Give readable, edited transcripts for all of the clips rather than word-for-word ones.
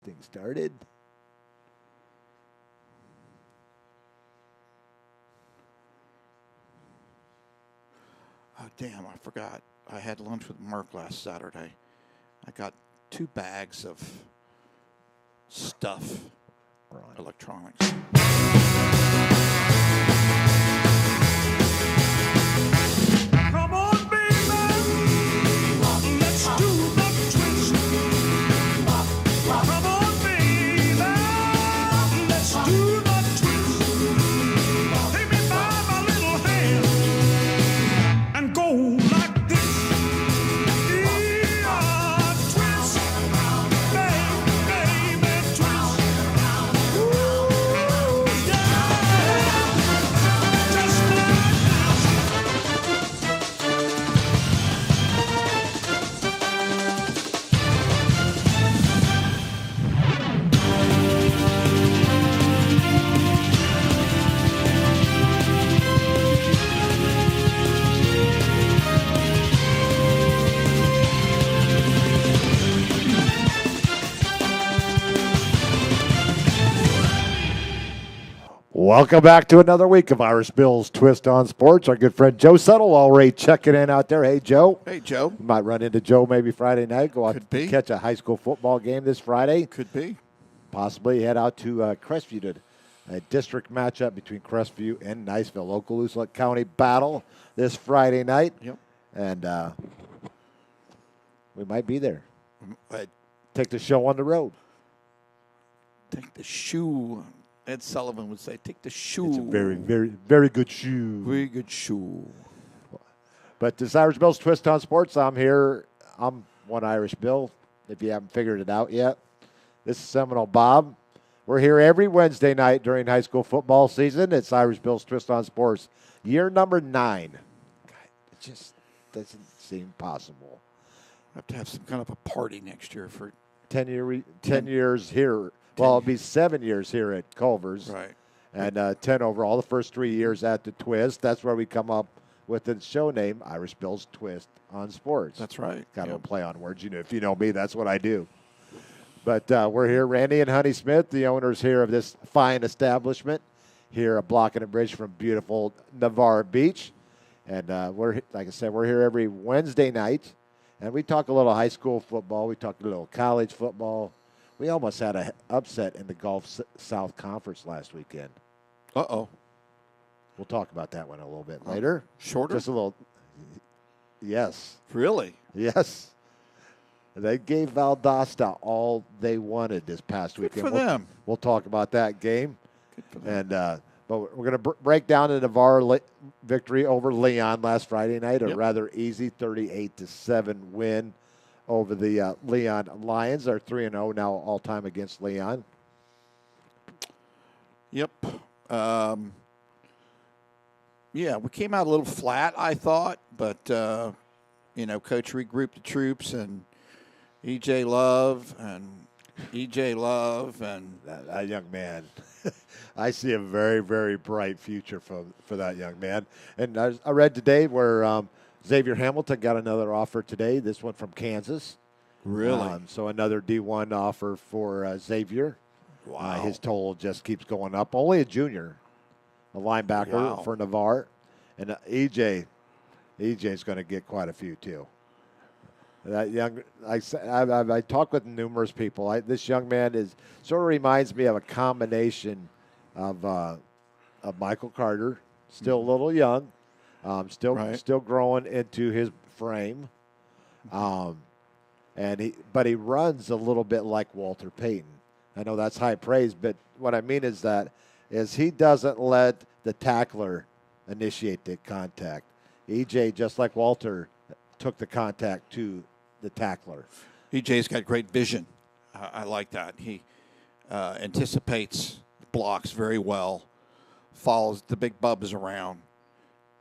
thing started. Oh, damn, I forgot. I had lunch with Mark last Saturday. I got 2 bags of stuff, electronics. Come on, baby. Let's do the twist. Come on, baby. Let's do the twist. Take me by my little hand and go like this. Yeah, twist. Baby, twist. Ooh, yeah. Just like Welcome back to another week of Irish Bill's Twist on Sports. Our good friend Joe Settle already checking in out there. Hey, Joe. Hey, Joe. You might run into Joe maybe Friday night. Go out Could to be. catch a high school football game this Friday. Could be. Possibly head out to Crestview to a district matchup between Crestview and Niceville. Okaloosa County battle this Friday night. Yep. And we might be there. I Take the show on the road. take the shoe. Ed Sullivan would say, take the shoe. It's a very, very, very good shoe. Very good shoe. But this Irish Bill's Twist on Sports, I'm here. I'm one Irish Bill, if you haven't figured it out yet. This is Seminole Bob. We're here every Wednesday night during high school football season. It's Irish Bill's Twist on Sports, year number 9. God, it just doesn't seem possible. I have to have some kind of a party next year for 10 years here. Well, it'll be 7 years here at Culver's. right. And 10 overall, the first 3 years at the Twist. That's where we come up with the show name, Irish Bill's Twist on Sports. That's right. Kind of Yep. a play on words. You know, if you know me, that's what I do. But we're here, Randy and Honey Smith, the owners here of this fine establishment here at Block and a Bridge from beautiful Navarre Beach. And we're, like I said, we're here every Wednesday night. And we talk a little high school football. We talk a little college football. We almost had an upset in the Gulf South Conference last weekend. Uh-oh. We'll talk about that one a little bit later. Shorter? Just a little. Yes. Really? Yes. They gave Valdosta all they wanted this past Good weekend. for them. We'll talk about that game. Good for them. And but we're going to break down the Navarre victory over Leon last Friday night, a Yep. rather easy 38-7 win over the Leon Lions. They're 3-0 now all-time against Leon. Yep. Yeah, we came out a little flat, I thought, but, Coach regrouped the troops, and E.J. Love and That young man, I see a very, very bright future for that young man. And I read today where Xavier Hamilton got another offer today, this one from Kansas. Really? So another D1 offer for Xavier. Wow. His total just keeps going up. Only a junior, a linebacker Wow. for Navarre. And EJ's going to get quite a few too. That young, I talk with numerous people. This young man sort of reminds me of a combination of Michael Carter, still a little young, still growing into his frame, but he runs a little bit like Walter Payton. I know that's high praise, but what I mean is he doesn't let the tackler initiate the contact. EJ, just like Walter, took the contact to the tackler. EJ's got great vision. I like that. He anticipates blocks very well, follows the big bubs around,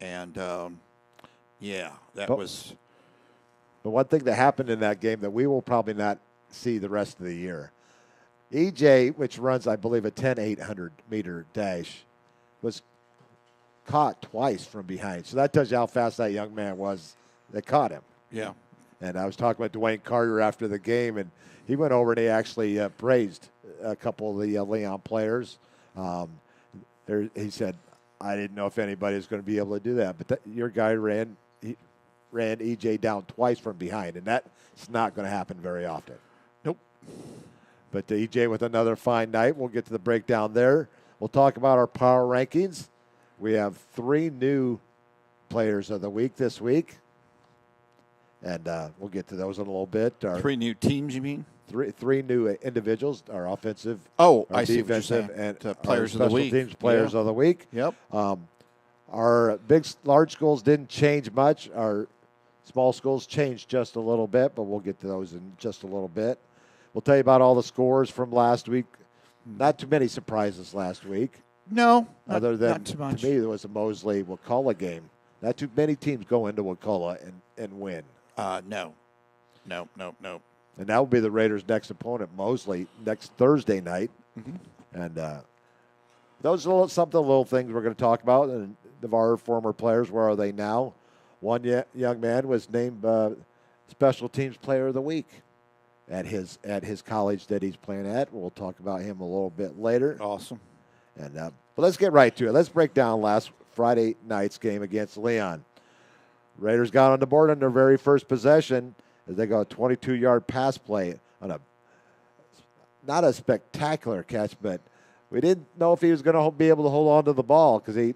and But was. But one thing that happened in that game that we will probably not see the rest of the year, EJ, which runs, I believe, a 10-800-meter dash, was caught twice from behind. So that tells you how fast that young man was that caught him. Yeah, And I was talking with Dwayne Carter after the game, and he went over and he actually praised a couple of the Leon players. He said, I didn't know if anybody was going to be able to do that, but your guy ran EJ down twice from behind, and that's not going to happen very often. Nope. But EJ with another fine night. We'll get to the breakdown there. We'll talk about our power rankings. We have 3 new players of the week this week, and we'll get to those in a little bit. 3 new teams, you mean? Three new individuals, our offensive, Oh, our I see what you're defensive, saying. and Players our of the special week. teams players of the week. Yep. Our large schools didn't change much. Our small schools changed just a little bit, but we'll get to those in just a little bit. We'll tell you about all the scores from last week. Not too many surprises last week. No, Other than, not too much. to me, there was a Mosley-Wakulla game. Not too many teams go into Wakulla and win. No. And that will be the Raiders' next opponent, Mosley, next Thursday night. Mm-hmm. And those are some of the little things we're going to talk about. And of our former players, where are they now? One young man was named Special Teams Player of the Week at his college that he's playing at. We'll talk about him a little bit later. Awesome. And but let's get right to it. Let's break down last Friday night's game against Leon. Raiders got on the board on their very first possession as they got a 22-yard pass play on not a spectacular catch, but we didn't know if he was going to be able to hold on to the ball because he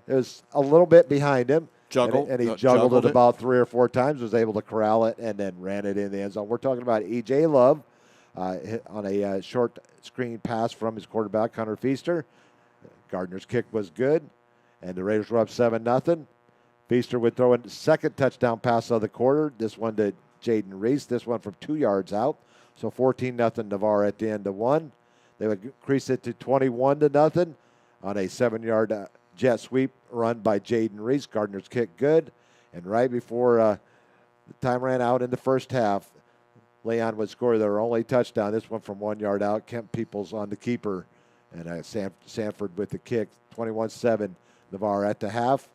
was a little bit behind him. And he juggled it about 3 or 4 times, was able to corral it, and then ran it in the end zone. We're talking about E.J. Love on a short screen pass from his quarterback, Hunter Feaster. Gardner's kick was good, and the Raiders were up 7-0. Feaster would throw a second touchdown pass of the quarter, this one to Jaden Reese, this one from 2 yards out. So 14-0 Navarre at the end of one. They would increase it to 21-0 on a 7-yard jet sweep run by Jaden Reese. Gardner's kick good. And right before the time ran out in the first half, Leon would score their only touchdown. This one from 1 yard out. Kemp Peoples on the keeper. And Sanford with the kick. 21-7 Navarre at the half.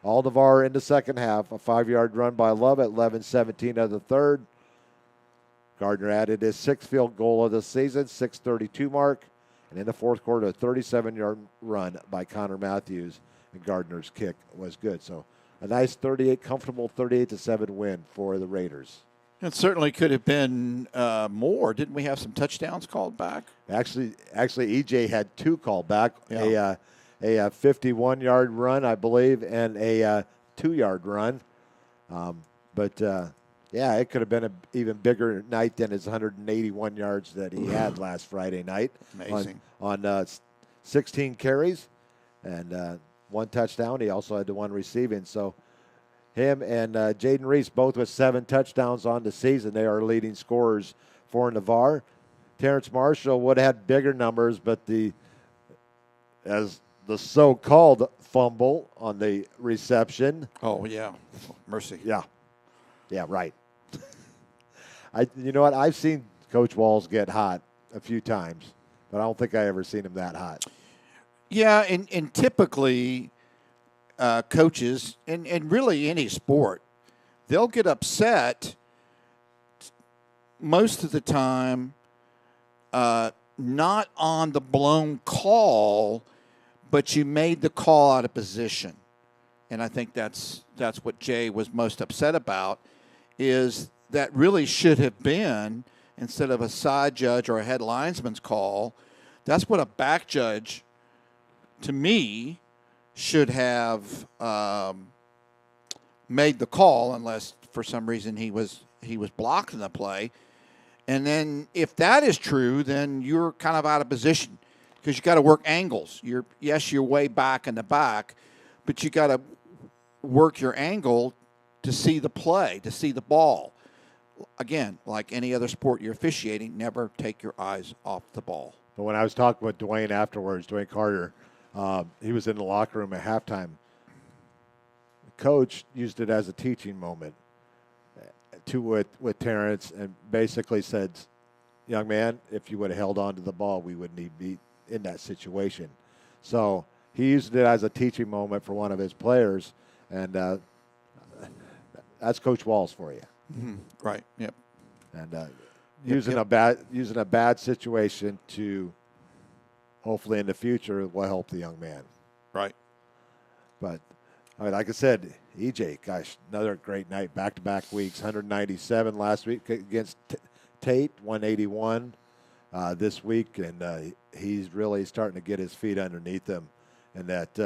All Navarre in the second half. A 5-yard run by Love at 11-17 of the third. Gardner added his 6th field goal of the season, 6:32 mark. And in the fourth quarter, a 37-yard run by Connor Matthews. And Gardner's kick was good. So a nice comfortable 38-7 win for the Raiders. It certainly could have been more. Didn't we have some touchdowns called back? Actually, EJ had 2 called back. Yeah. A 51-yard run, I believe, and a 2-yard run. Yeah, it could have been an even bigger night than his 181 yards that he had last Friday night. Amazing. On 16 carries and 1 touchdown. He also had the 1 receiving. So him and Jaden Reese both with 7 touchdowns on the season. They are leading scorers for Navarre. Terrence Marshall would have had bigger numbers, but as the so-called fumble on the reception. Oh, yeah. Mercy. Yeah, right. You know what? I've seen Coach Walls get hot a few times, but I don't think I ever seen him that hot. Yeah, and typically coaches, and really any sport, they'll get upset most of the time not on the blown call, but you made the call out of position. And I think that's what Jay was most upset about, is that really should have been, instead of a side judge or a head linesman's call, that's what a back judge, to me, should have made the call, unless for some reason he was blocked in the play. And then if that is true, then you're kind of out of position because you got to work angles. You're way back in the back, but you got to work your angle to see the play, to see the ball. Again, like any other sport you're officiating, never take your eyes off the ball. But when I was talking with Dwayne afterwards, Dwayne Carter, he was in the locker room at halftime. The coach used it as a teaching moment with Terrence and basically said, young man, if you would have held on to the ball, we wouldn't be in that situation. So he used it as a teaching moment for one of his players, and that's Coach Walls for you. Right. Yep. And Yep. using a bad situation to hopefully in the future will help the young man. Right. But like I said, EJ, gosh, another great night, back-to-back weeks. 197 last week against Tate, 181 this week, and he's really starting to get his feet underneath him. And that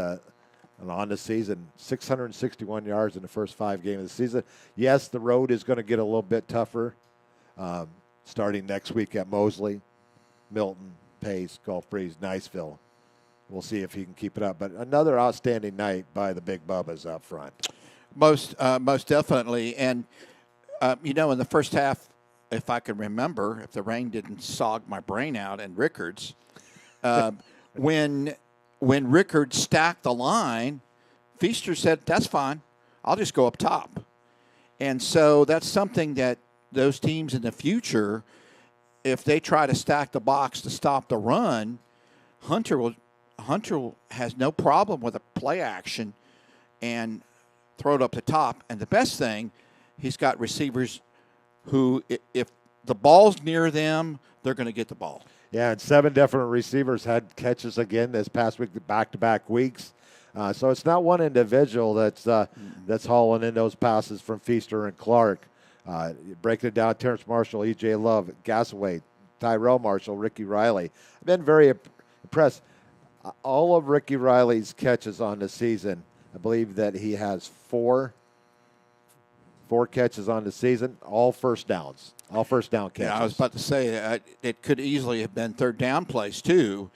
and on the season, 661 yards in the first 5 games of the season. Yes, the road is going to get a little bit tougher starting next week at Mosley, Milton, Pace, Gulf Breeze, Niceville. We'll see if he can keep it up. But another outstanding night by the Big Bubbas up front. Most definitely. And, in the first half, if I can remember, if the rain didn't sog my brain out and Rickards, when Rickards stacked the line, Feaster said, that's fine. I'll just go up top. And so that's something that those teams in the future, if they try to stack the box to stop the run, Hunter has no problem with a play action and throw it up the top. And the best thing, he's got receivers who, if the ball's near them, they're going to get the ball. Yeah, and 7 different receivers had catches again this past week, back-to-back weeks. So it's not one individual that's hauling in those passes from Feaster and Clark. Breaking it down, Terrence Marshall, E.J. Love, Gasaway, Tyrell Marshall, Ricky Riley. I've been very impressed. All of Ricky Riley's catches on the season, I believe that he has four catches on the season, all first downs, all first down catches. Yeah, I was about to say it could easily have been third down plays too.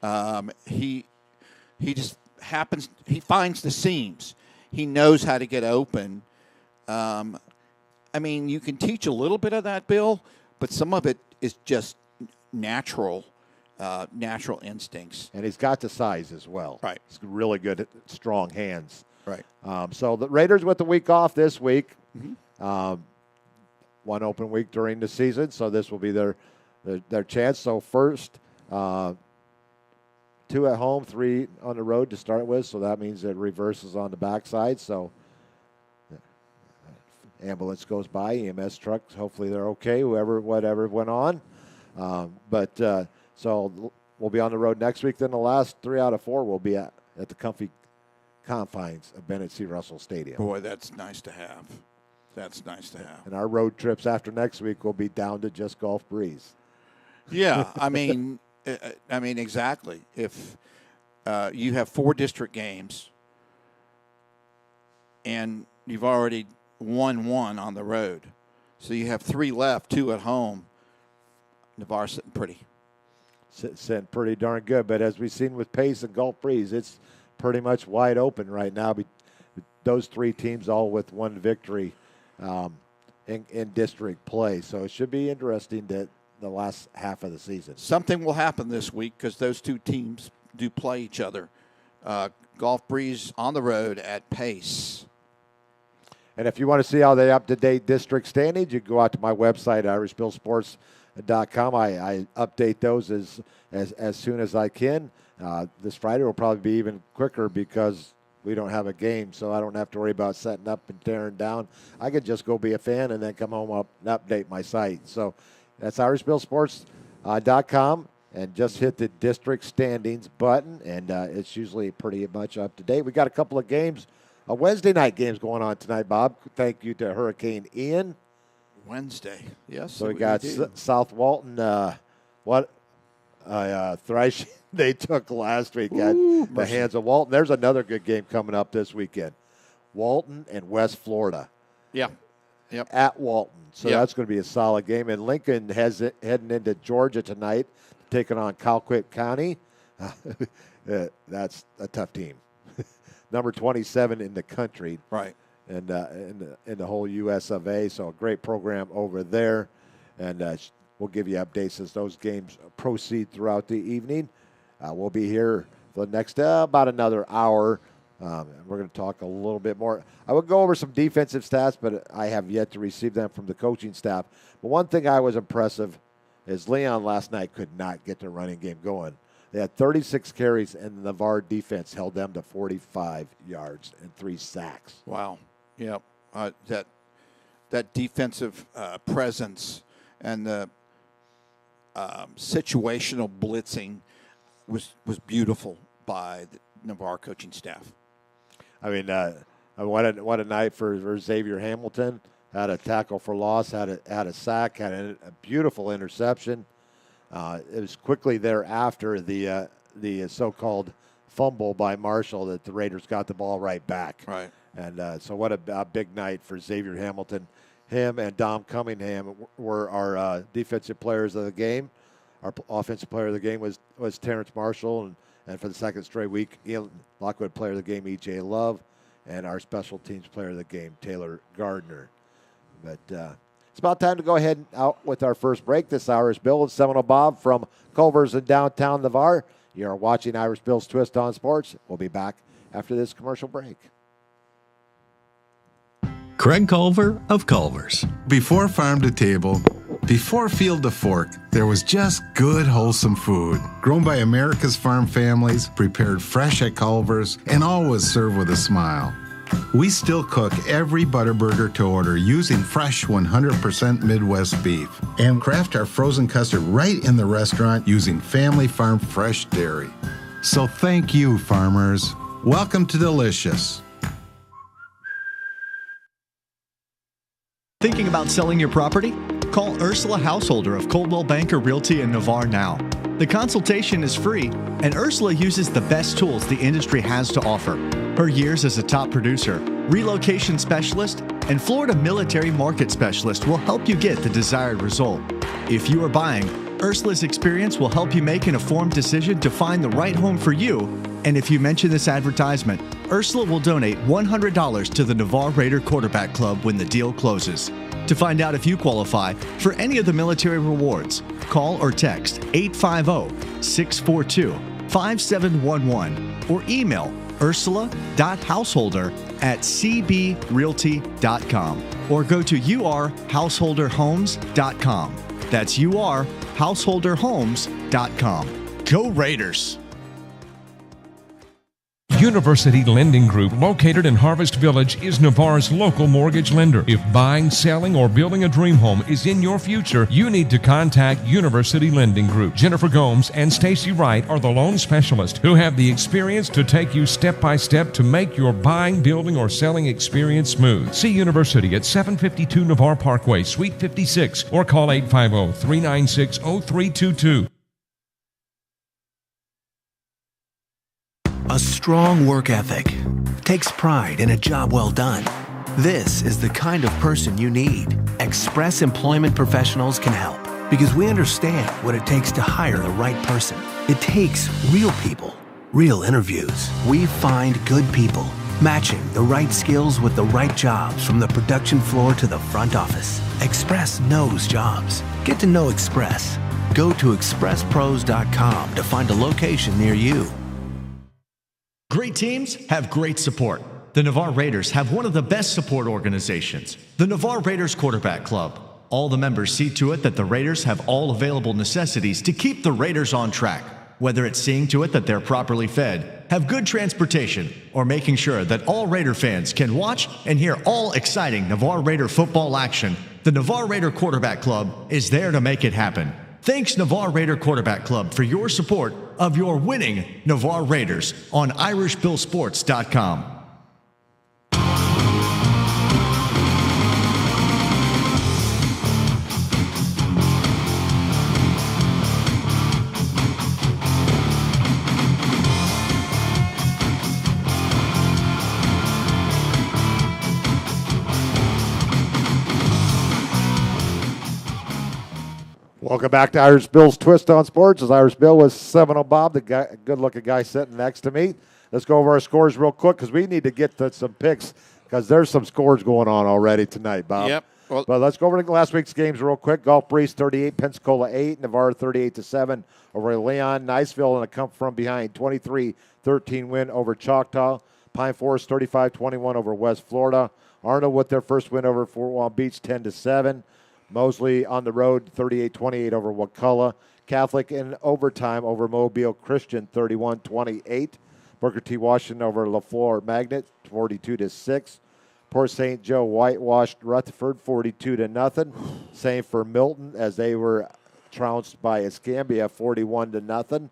Yeah. He just happens. He finds the seams. He knows how to get open. I mean, you can teach a little bit of that, Bill, but some of it is just natural instincts. And he's got the size as well. Right. He's really good at strong hands. Right. So the Raiders with the week off this week. Mm-hmm. One open week during the season, so this will be their chance. So first, 2 at home, 3 on the road to start with. So that means it reverses on the backside. So ambulance goes by, EMS trucks. Hopefully they're okay. Whatever went on, so we'll be on the road next week. Then the last 3 out of 4 will be at the comfy confines of Bennett C. Russell Stadium. Boy, that's nice to have. That's nice to have. And our road trips after next week will be down to just Gulf Breeze. Yeah, I mean exactly. If you have 4 district games and you've already won 1 on the road, so you have 3 left, 2 at home. Navarre's sitting pretty. Sitting pretty darn good. But as we've seen with Pace and Gulf Breeze, it's pretty much wide open right now. Those 3 teams all with 1 victory in district play. So it should be interesting that the last half of the season. Something will happen this week because those 2 teams do play each other. Gulf Breeze on the road at Pace. And if you want to see how they up-to-date district standings, you can go out to my website, irishbillsports.com. I update those as soon as I can. This Friday will probably be even quicker because we don't have a game, so I don't have to worry about setting up and tearing down. I could just go be a fan and then come home up and update my site. So that's irishbillsports.com, and just hit the district standings button, and it's usually pretty much up to date. We got a couple of games, Wednesday night games going on tonight, Bob. Thank you to Hurricane Ian. Wednesday, yes. So we got South Walton. Thrashing they took last week at the hands of Walton. There's another good game coming up this weekend. Walton and West Florida. Yeah. Yep. At Walton. So that's going to be a solid game. And Lincoln heading into Georgia tonight, taking on Colquitt County. That's a tough team. Number 27 in the country. Right. And in the whole U.S. of A. So a great program over there. And we'll give you updates as those games proceed throughout the evening. We'll be here for the next about another hour. And we're going to talk a little bit more. I will go over some defensive stats, but I have yet to receive them from the coaching staff. But one thing I was impressive is Leon last night could not get the running game going. They had 36 carries, and the Navarre defense held them to 45 yards and 3 sacks. Wow. Yep. that defensive presence and the situational blitzing was beautiful by the Navarre coaching staff. I mean, what a night for Xavier Hamilton. Had a tackle for loss, had a sack, had a beautiful interception. It was quickly thereafter the so-called fumble by Marshall that the Raiders got the ball right back. Right. And so what a big night for Xavier Hamilton. Him and Dom Cunningham were our defensive players of the game. Our offensive player of the game was Terrence Marshall, and for the second straight week, Ian Lockwood player of the game, E.J. Love, and our special teams player of the game, Taylor Gardner. But it's about time to go ahead and out with our first break. This Irish Bill and Seminole Bob from Culver's in downtown Navarre. You are watching Irish Bill's Twist on Sports. We'll be back after this commercial break. Craig Culver of Culver's. Before farm to table, before field to fork, there was just good, wholesome food. Grown by America's farm families, prepared fresh at Culver's, and always served with a smile. We still cook every Butterburger to order using fresh 100% Midwest beef and craft our frozen custard right in the restaurant using family farm fresh dairy. So thank you, farmers. Welcome to Delicious. Thinking about selling your property? Call Ursula Householder of Coldwell Banker Realty in Navarre now. The consultation is free, and Ursula uses the best tools the industry has to offer. Her years as a top producer, relocation specialist, and Florida military market specialist will help you get the desired result. If you are buying, Ursula's experience will help you make an informed decision to find the right home for you. And if you mention this advertisement, Ursula will donate $100 to the Navarre Raider Quarterback Club when the deal closes. To find out if you qualify for any of the military rewards, call or text 850-642-5711 or email ursula.householder@cbrealty.com or go to urhouseholderhomes.com. That's urhouseholderhomes.com. Go Raiders! University Lending Group, located in Harvest Village, is Navarre's local mortgage lender. If buying, selling, or building a dream home is in your future, you need to contact University Lending Group. Jennifer Gomes and Stacy Wright are the loan specialists who have the experience to take you step by step to make your buying, building, or selling experience smooth. See University at 752 Navarre Parkway, Suite 56, or call 850-396-0322. A strong work ethic takes pride in a job well done. This is the kind of person you need. Express Employment Professionals can help because we understand what it takes to hire the right person. It takes real people, real interviews. We find good people, matching the right skills with the right jobs from the production floor to the front office. Express knows jobs. Get to know Express. Go to expresspros.com to find a location near you. Great teams have great support. The Navarre Raiders have one of the best support organizations, the Navarre Raiders Quarterback Club. All the members see to it that the Raiders have all available necessities to keep the Raiders on track, whether it's seeing to it that they're properly fed, have good transportation, or making sure that all Raider fans can watch and hear all exciting Navarre Raider football action. The Navarre Raider Quarterback Club is there to make it happen. Thanks, Navarre Raider Quarterback Club, for your support of your winning Navarre Raiders on IrishBillSports.com. Welcome back to Irish Bill's Twist on Sports. As Irish Bill with Seminole Bob, the guy, good-looking guy sitting next to me. Let's go over our scores real quick because we need to get to some picks because there's some scores going on already tonight, Bob. Yep. Well, But let's go over to last week's games real quick. Gulf Breeze 38, Pensacola 8, Navarre 38-7 over Leon. Niceville in a come from behind 23-13 win over Choctaw. Pine Forest 35-21 over West Florida. Arnold with their first win over Fort Walton Beach 10-7. Mosley on the road, 38-28 over Wakulla. Catholic in overtime over Mobile Christian, 31-28. Booker T. Washington over LaFleur Magnet, 42-6. Port St. Joe whitewashed Rutherford 42-0. Same for Milton as they were trounced by Escambia 41-0.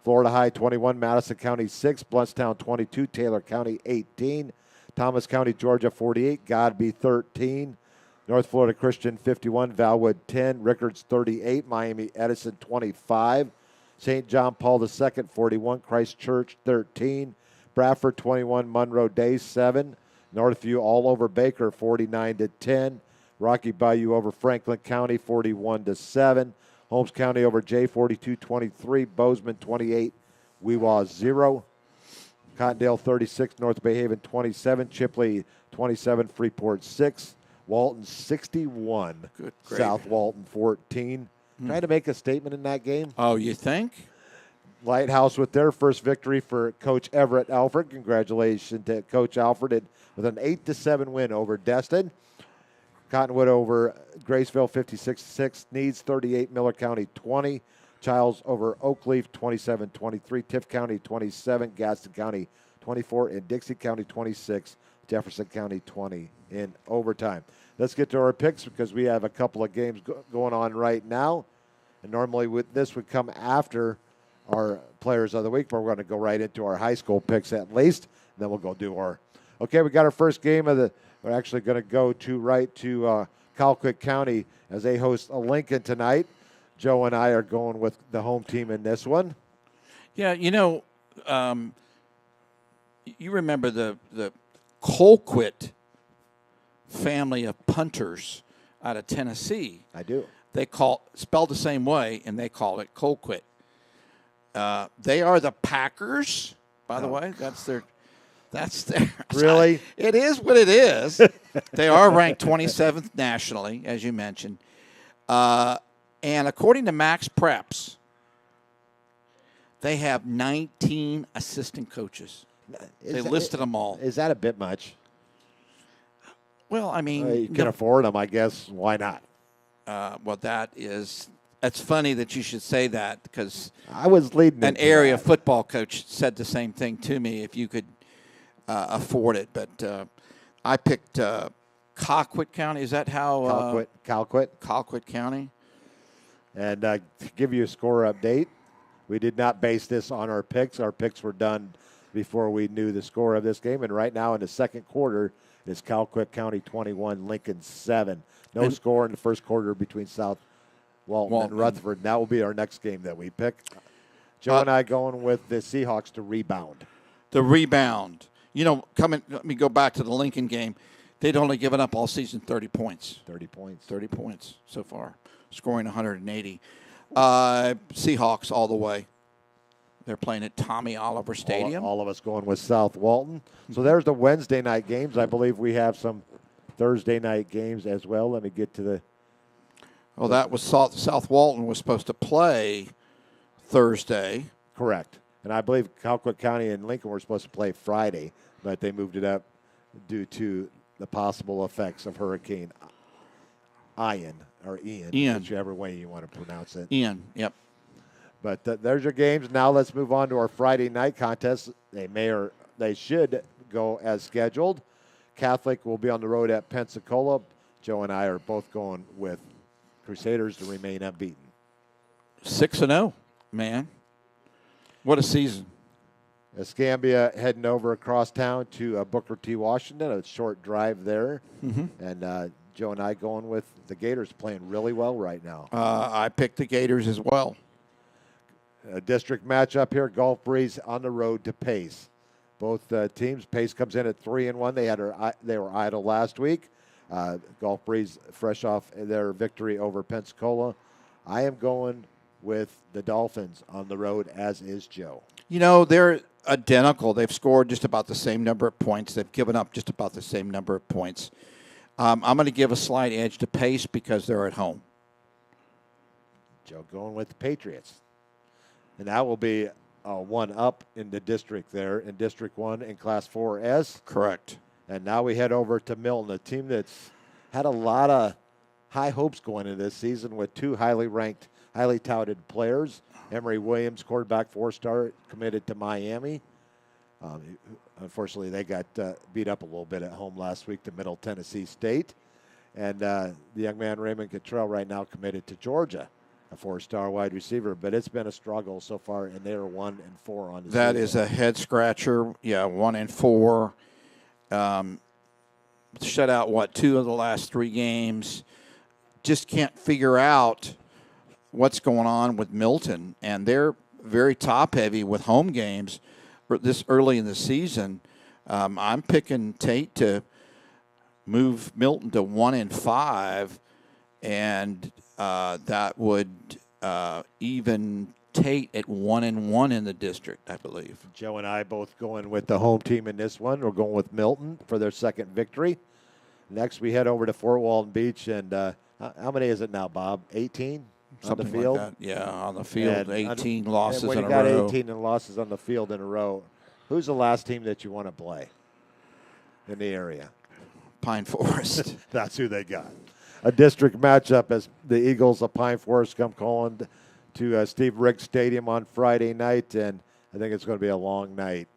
Florida High 21, Madison County 6, Bluntstown 22, Taylor County 18, Thomas County, Georgia 48, Godby 13, North Florida Christian 51, Valwood 10, Rickards 38, Miami Edison 25, St. John Paul II 41, Christchurch 13, Bradford 21, Monroe Day 7, Northview all over Baker 49-10, Rocky Bayou over Franklin County 41-7. Holmes County over Jay 42-23, Bozeman 28, Weewa 0, Cottondale 36, North Bay Haven 27, Chipley 27, Freeport 6, Walton 61, Good gravy. South Walton 14. Trying to make a statement in that game. Oh, you think? Lighthouse with their first victory for Coach Everett Alfred. Congratulations to Coach Alfred with an 8-7 win over Destin. Cottonwood over Graceville 56-6, Needs 38, Miller County 20, Childs over Oakleaf 27-23, Tift County 27, Gaston County 24, and Dixie County 26, Jefferson County 20 in overtime. Let's get to our picks because we have a couple of games going on right now. And normally this would come after our Players of the Week, but we're going to go right into our high school picks at least. And then we'll go do our. Okay, we got our first game of the. We're actually going to go right to Colquitt County as they host a Lincoln tonight. Joe and I are going with the home team in this one. Yeah, you remember the Colquitt family of punters out of Tennessee. I do. They spelled the same way, and they call it Colquitt. They are the Packers, by the way. That's their. Really? It is what it is. They are ranked 27th nationally, as you mentioned. And according to Max Preps, they have 19 assistant coaches. They listed them all. Is that a bit much? Well, I mean, You can afford them, I guess. Why not? That's funny that you should say that because I was leading an into area that. football coach said the same thing to me if you could afford it. But I picked Colquitt County. Is that how? Colquitt County. And to give you a score update, we did not base this on our picks. Our picks were done before we knew the score of this game. And right now in the second quarter, it's Colquitt County 21, Lincoln 7. No score in the first quarter between South Walton and Rutherford. And that will be our next game that we pick. Joe and I going with the Seahawks to rebound. The rebound. Let me go back to the Lincoln game. They'd only given up all season 30 points. 30 points. 30 points so far, scoring 180. Seahawks all the way. They're playing at Tommy Oliver Stadium. All of us going with South Walton. So there's the Wednesday night games. I believe we have some Thursday night games as well. Let me get to the. Oh, that was South Walton was supposed to play Thursday. Correct. And I believe Colquitt County and Lincoln were supposed to play Friday, but they moved it up due to the possible effects of Hurricane Ian, whichever way you want to pronounce it. Ian, yep. But there's your games. Now let's move on to our Friday night contests. They should go as scheduled. Catholic will be on the road at Pensacola. Joe and I are both going with Crusaders to remain unbeaten. 6-0, man. What a season. Escambia heading over across town to Booker T. Washington, a short drive there. Mm-hmm. And Joe and I going with the Gators playing really well right now. I picked the Gators as well. A district matchup here, Gulf Breeze on the road to Pace. Both teams, Pace comes in at 3-1. They were idle last week. Gulf Breeze fresh off their victory over Pensacola. I am going with the Dolphins on the road, as is Joe. They're identical. They've scored just about the same number of points. They've given up just about the same number of points. I'm going to give a slight edge to Pace because they're at home. Joe going with the Patriots. And that will be one up in the district there in District 1 in Class 4S. Correct. And now we head over to Milton, a team that's had a lot of high hopes going into this season with two highly ranked, highly touted players. Emery Williams, quarterback, 4-star, committed to Miami. Um, Unfortunately, they got beat up a little bit at home last week to Middle Tennessee State. And the young man, Raymond Cottrell, right now committed to Georgia, a 4-star wide receiver. But it's been a struggle so far, and they are 1-4 on the That season. is a head scratcher. Yeah, 1-4. Shut out, 2 of the last 3 games. Just can't figure out what's going on with Milton. And they're very top-heavy with home games this early in the season. I'm picking Tate to move Milton to 1-5, and that would even Tate at 1-1 in the district, I believe. Joe and I both going with the home team in this one. We're going with Milton for their second victory. Next, we head over to Fort Walton Beach, and how many is it now, Bob? 18 Something on the field? like that. Yeah, on the field, And 18 losses and when in you a got row. 18 and losses on the field in a row, who's the last team that you want to play in the area? Pine Forest. That's who they got. A district matchup as the Eagles of Pine Forest come calling to Steve Ricks Stadium on Friday night, and I think it's going to be a long night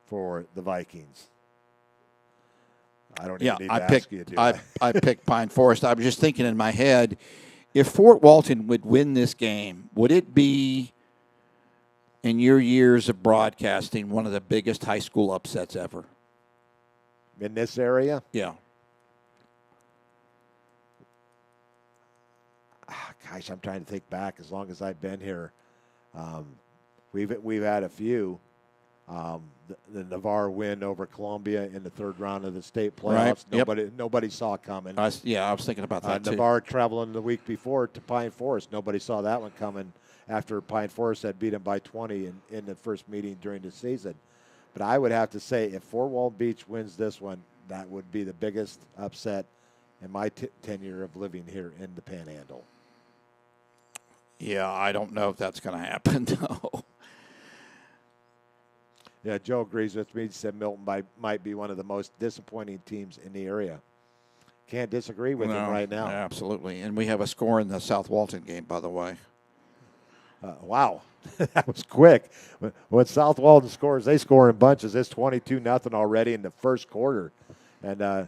for the Vikings. I don't even need to ask you, do I? I picked Pine Forest. I was just thinking in my head, if Fort Walton would win this game, would it be, in your years of broadcasting, one of the biggest high school upsets ever? In this area? Yeah. Gosh, I'm trying to think back. As long as I've been here, we've had a few. The Navarre win over Columbia in the third round of the state playoffs. Right. Yep. Nobody saw coming. I was thinking about that too. Navarre traveling the week before to Pine Forest. Nobody saw that one coming after Pine Forest had beat them by 20 in the first meeting during the season. But I would have to say, if Fort Walton Beach wins this one, that would be the biggest upset in my tenure of living here in the Panhandle. Yeah, I don't know if that's going to happen, though. Yeah, Joe agrees with me. He said Milton might be one of the most disappointing teams in the area. Can't disagree with him right now. Absolutely. And we have a score in the South Walton game, by the way. Wow, that was quick. When South Walton scores, they score in bunches. It's 22-0 already in the first quarter. And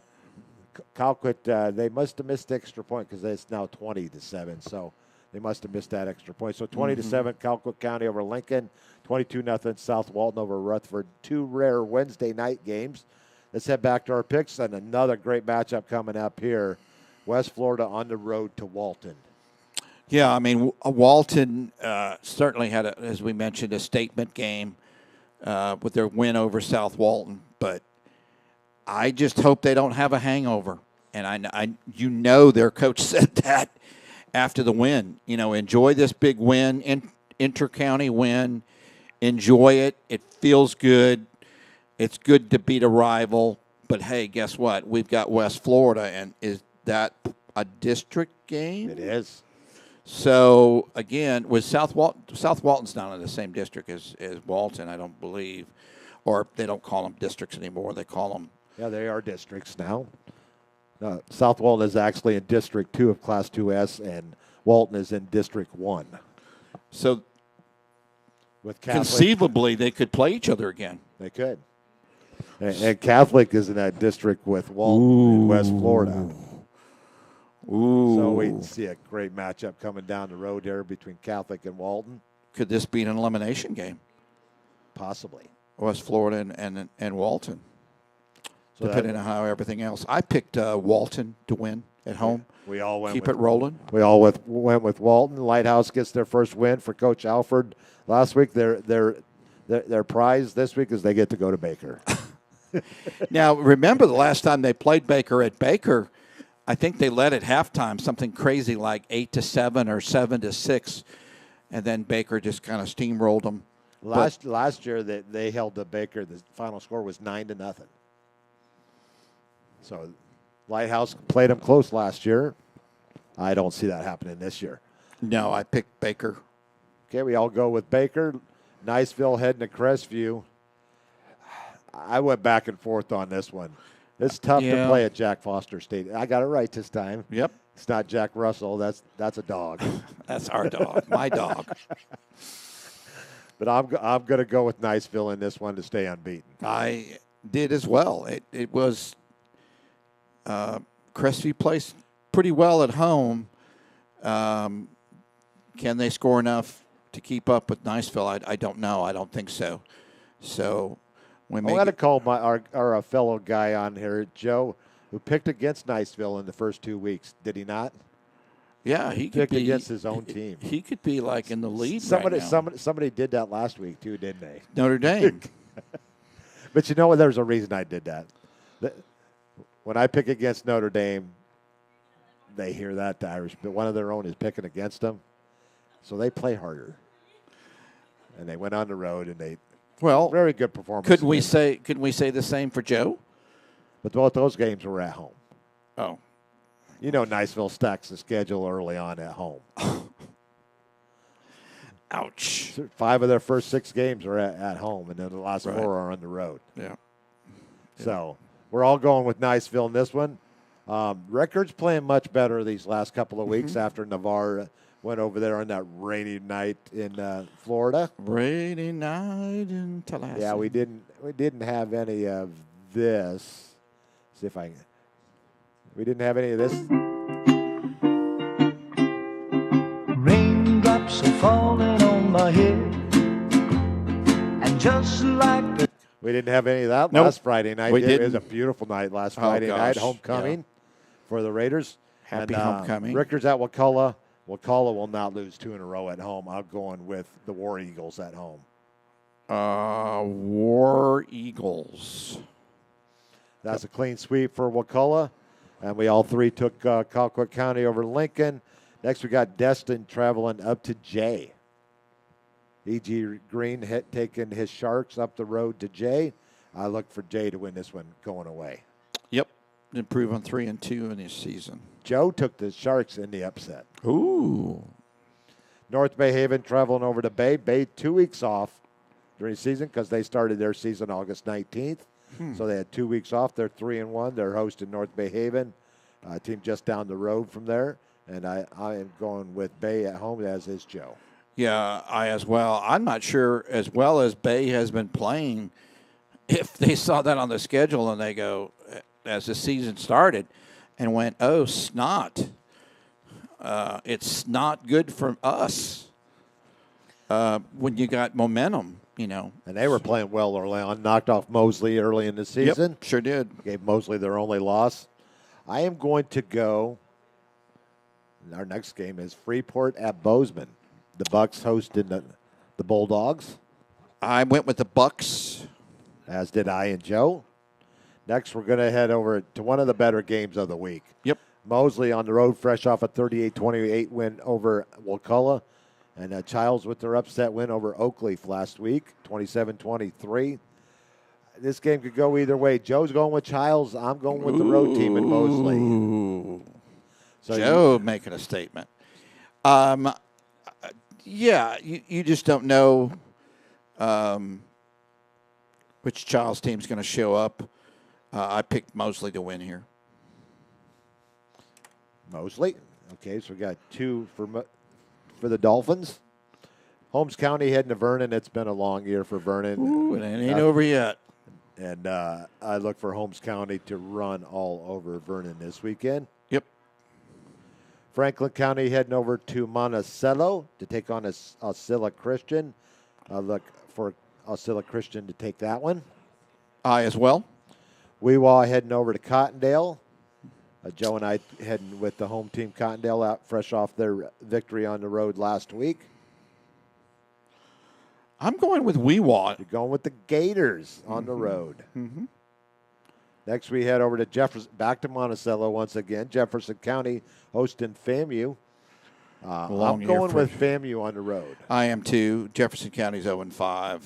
Colquitt, they must have missed the extra point because it's now 20-7. So they must have missed that extra point. So 20-7, Colquitt County over Lincoln. 22-0 South Walton over Rutherford. 2 rare Wednesday night games. Let's head back to our picks and another great matchup coming up here. West Florida on the road to Walton. Yeah, I mean, Walton certainly had, as we mentioned, a statement game with their win over South Walton. But I just hope they don't have a hangover. And their coach said that after the win. Enjoy this big win, inter-county win. Enjoy it. It feels good. It's good to beat a rival. But, hey, guess what? We've got West Florida, and is that a district game? It is. So, again, with South Walton's not in the same district as Walton, I don't believe. Or they don't call them districts anymore. They call them. Yeah, they are districts now. South Walton is actually in District 2 of Class 2S, and Walton is in District 1. So, with Catholic, conceivably, they could play each other again. They could. And Catholic is in that district with Walton in West Florida. Ooh. So we see a great matchup coming down the road there between Catholic and Walton. Could this be an elimination game? Possibly. West Florida and Walton. So depending on how everything else. I picked Walton to win at home. We all went Keep it rolling. We all went with Walton. Lighthouse gets their first win for Coach Alford last week. Their prize this week is they get to go to Baker. Now, remember the last time they played Baker at Baker, I think they led at halftime something crazy like 8-7 or 7-6, and then Baker just kind of steamrolled them. Last year they held the Baker. The final score was 9-0. So Lighthouse played them close last year. I don't see that happening this year. No, I picked Baker. Okay, we all go with Baker. Niceville heading to Crestview. I went back and forth on this one. It's tough to play at Jack Foster Stadium. I got it right this time. Yep. It's not Jack Russell. That's a dog. That's our dog. My dog. But I'm going to go with Niceville in this one to stay unbeaten. I did as well. It was Crestview plays pretty well at home. Can they score enough to keep up with Niceville? I don't know. I don't think so. So I'm going to call our fellow guy on here, Joe, who picked against Niceville in the first 2 weeks. Did he not? Yeah, he could Picked be against his own team. He could be like in the lead Somebody, right now. somebody did that last week too, didn't they? Notre Dame. But you know what? There's a reason I did that. When I pick against Notre Dame, they hear that the Irish, but one of their own is picking against them, so they play harder. And they went on the road, and they very good performance. Couldn't we say the same for Joe? But both those games were at home. Oh, You know, Niceville stacks the schedule early on at home. ouch. 5 of their first 6 games are at home, and then the last 4 are on the road. Yeah. So we're all going with Niceville in this one. Record's playing much better these last couple of weeks after Navarre went over there on that rainy night in Florida. Rainy night in Tallahassee. Yeah, we didn't have any of this. See if I can. We didn't have any of this. Raindrops are falling on my head, and just like the We didn't have any of that Nope. last Friday night. We It was didn't. a beautiful night last Oh, Friday night, gosh, homecoming for the Raiders. Happy And, homecoming. Rickers at Wakulla. Wakulla will not lose 2 in a row at home. I'm going with the War Eagles at home. War Eagles. That's a clean sweep for Wakulla. And we all 3 took Colquitt County over Lincoln. Next, we got Destin traveling up to Jay. E.G. Green taking his Sharks up the road to Jay. I look for Jay to win this one going away. Yep. Improve on 3-2 in this season. Joe took the Sharks in the upset. Ooh. North Bay Haven traveling over to Bay. Bay 2 weeks off during the season because they started their season August 19th. So they had 2 weeks off. They're 3-1. They're hosting North Bay Haven, a team just down the road from there. And I am going with Bay at home, as is Joe. Yeah, I as well. I'm not sure, as well as Bay has been playing, if they saw that on the schedule and they go, as the season started, and went, oh, snot. It's not good for us when you got momentum, you know. And they were playing well early on. Knocked off Mosley early in the season. Yep, sure did. Gave Mosley their only loss. I am going to go. Our next game is Freeport at Bozeman. The Bucks hosting the Bulldogs, I went with the Bucks. as did I and Joe. Next, we're going to head over to one of the better games of the week. Yep. Mosley on the road, fresh off a 38-28 win over Wakulla. And Childs with their upset win over Oakleaf last week, 27-23. This game could go either way. Joe's going with Childs. I'm going with the road team in Mosley. Ooh. So Joe making a statement. Yeah, you just don't know which Child's team's going to show up. I picked Mosley to win here. Mosley. Okay, so we got 2 for the Dolphins. Holmes County heading to Vernon. It's been a long year for Vernon. Ooh, and it ain't over yet. And I look for Holmes County to run all over Vernon this weekend. Yep. Franklin County heading over to Monticello to take on Osceola Christian. I look for Osceola Christian to take that one. I as well. Weewaw heading over to Cottondale. Joe and I heading with the home team Cottondale out fresh off their victory on the road last week. I'm going with Weewaw. You're going with the Gators on the road. Next, we head over to Jefferson, back to Monticello once again. Jefferson County hosting FAMU. Long I'm year going for- with FAMU on the road. I am too. Jefferson County's 0-5.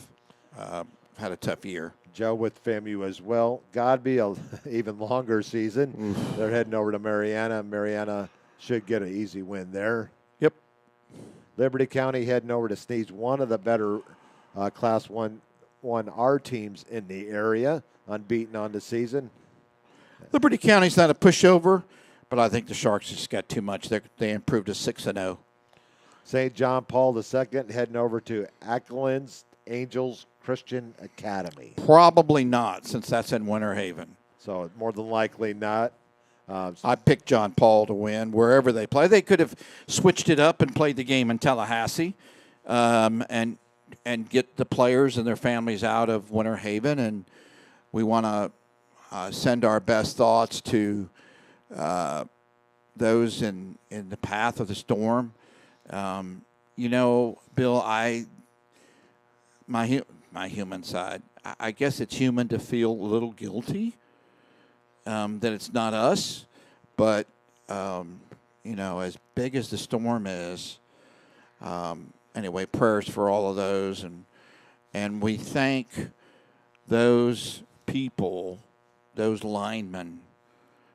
Had a tough year. Joe with FAMU as well. Godby, a even longer season. They're heading over to Mariana. Mariana should get an easy win there. Yep. Liberty County heading over to Sneeze, one of the better Class 1R teams in the area, unbeaten on the season. Liberty County's not a pushover, but I think the Sharks just got too much. They improved to 6-0. St. John Paul II heading over to Acklands Angels Christian Academy. Probably not, since that's in Winter Haven. So more than likely not. I picked John Paul to win wherever they play. They could have switched it up and played the game in Tallahassee, and get the players and their families out of Winter Haven. And we want to send our best thoughts to those in the path of the storm. Bill, my human side, I guess it's human to feel a little guilty that it's not us. But, as big as the storm is, anyway, prayers for all of those. And we thank those people, those linemen,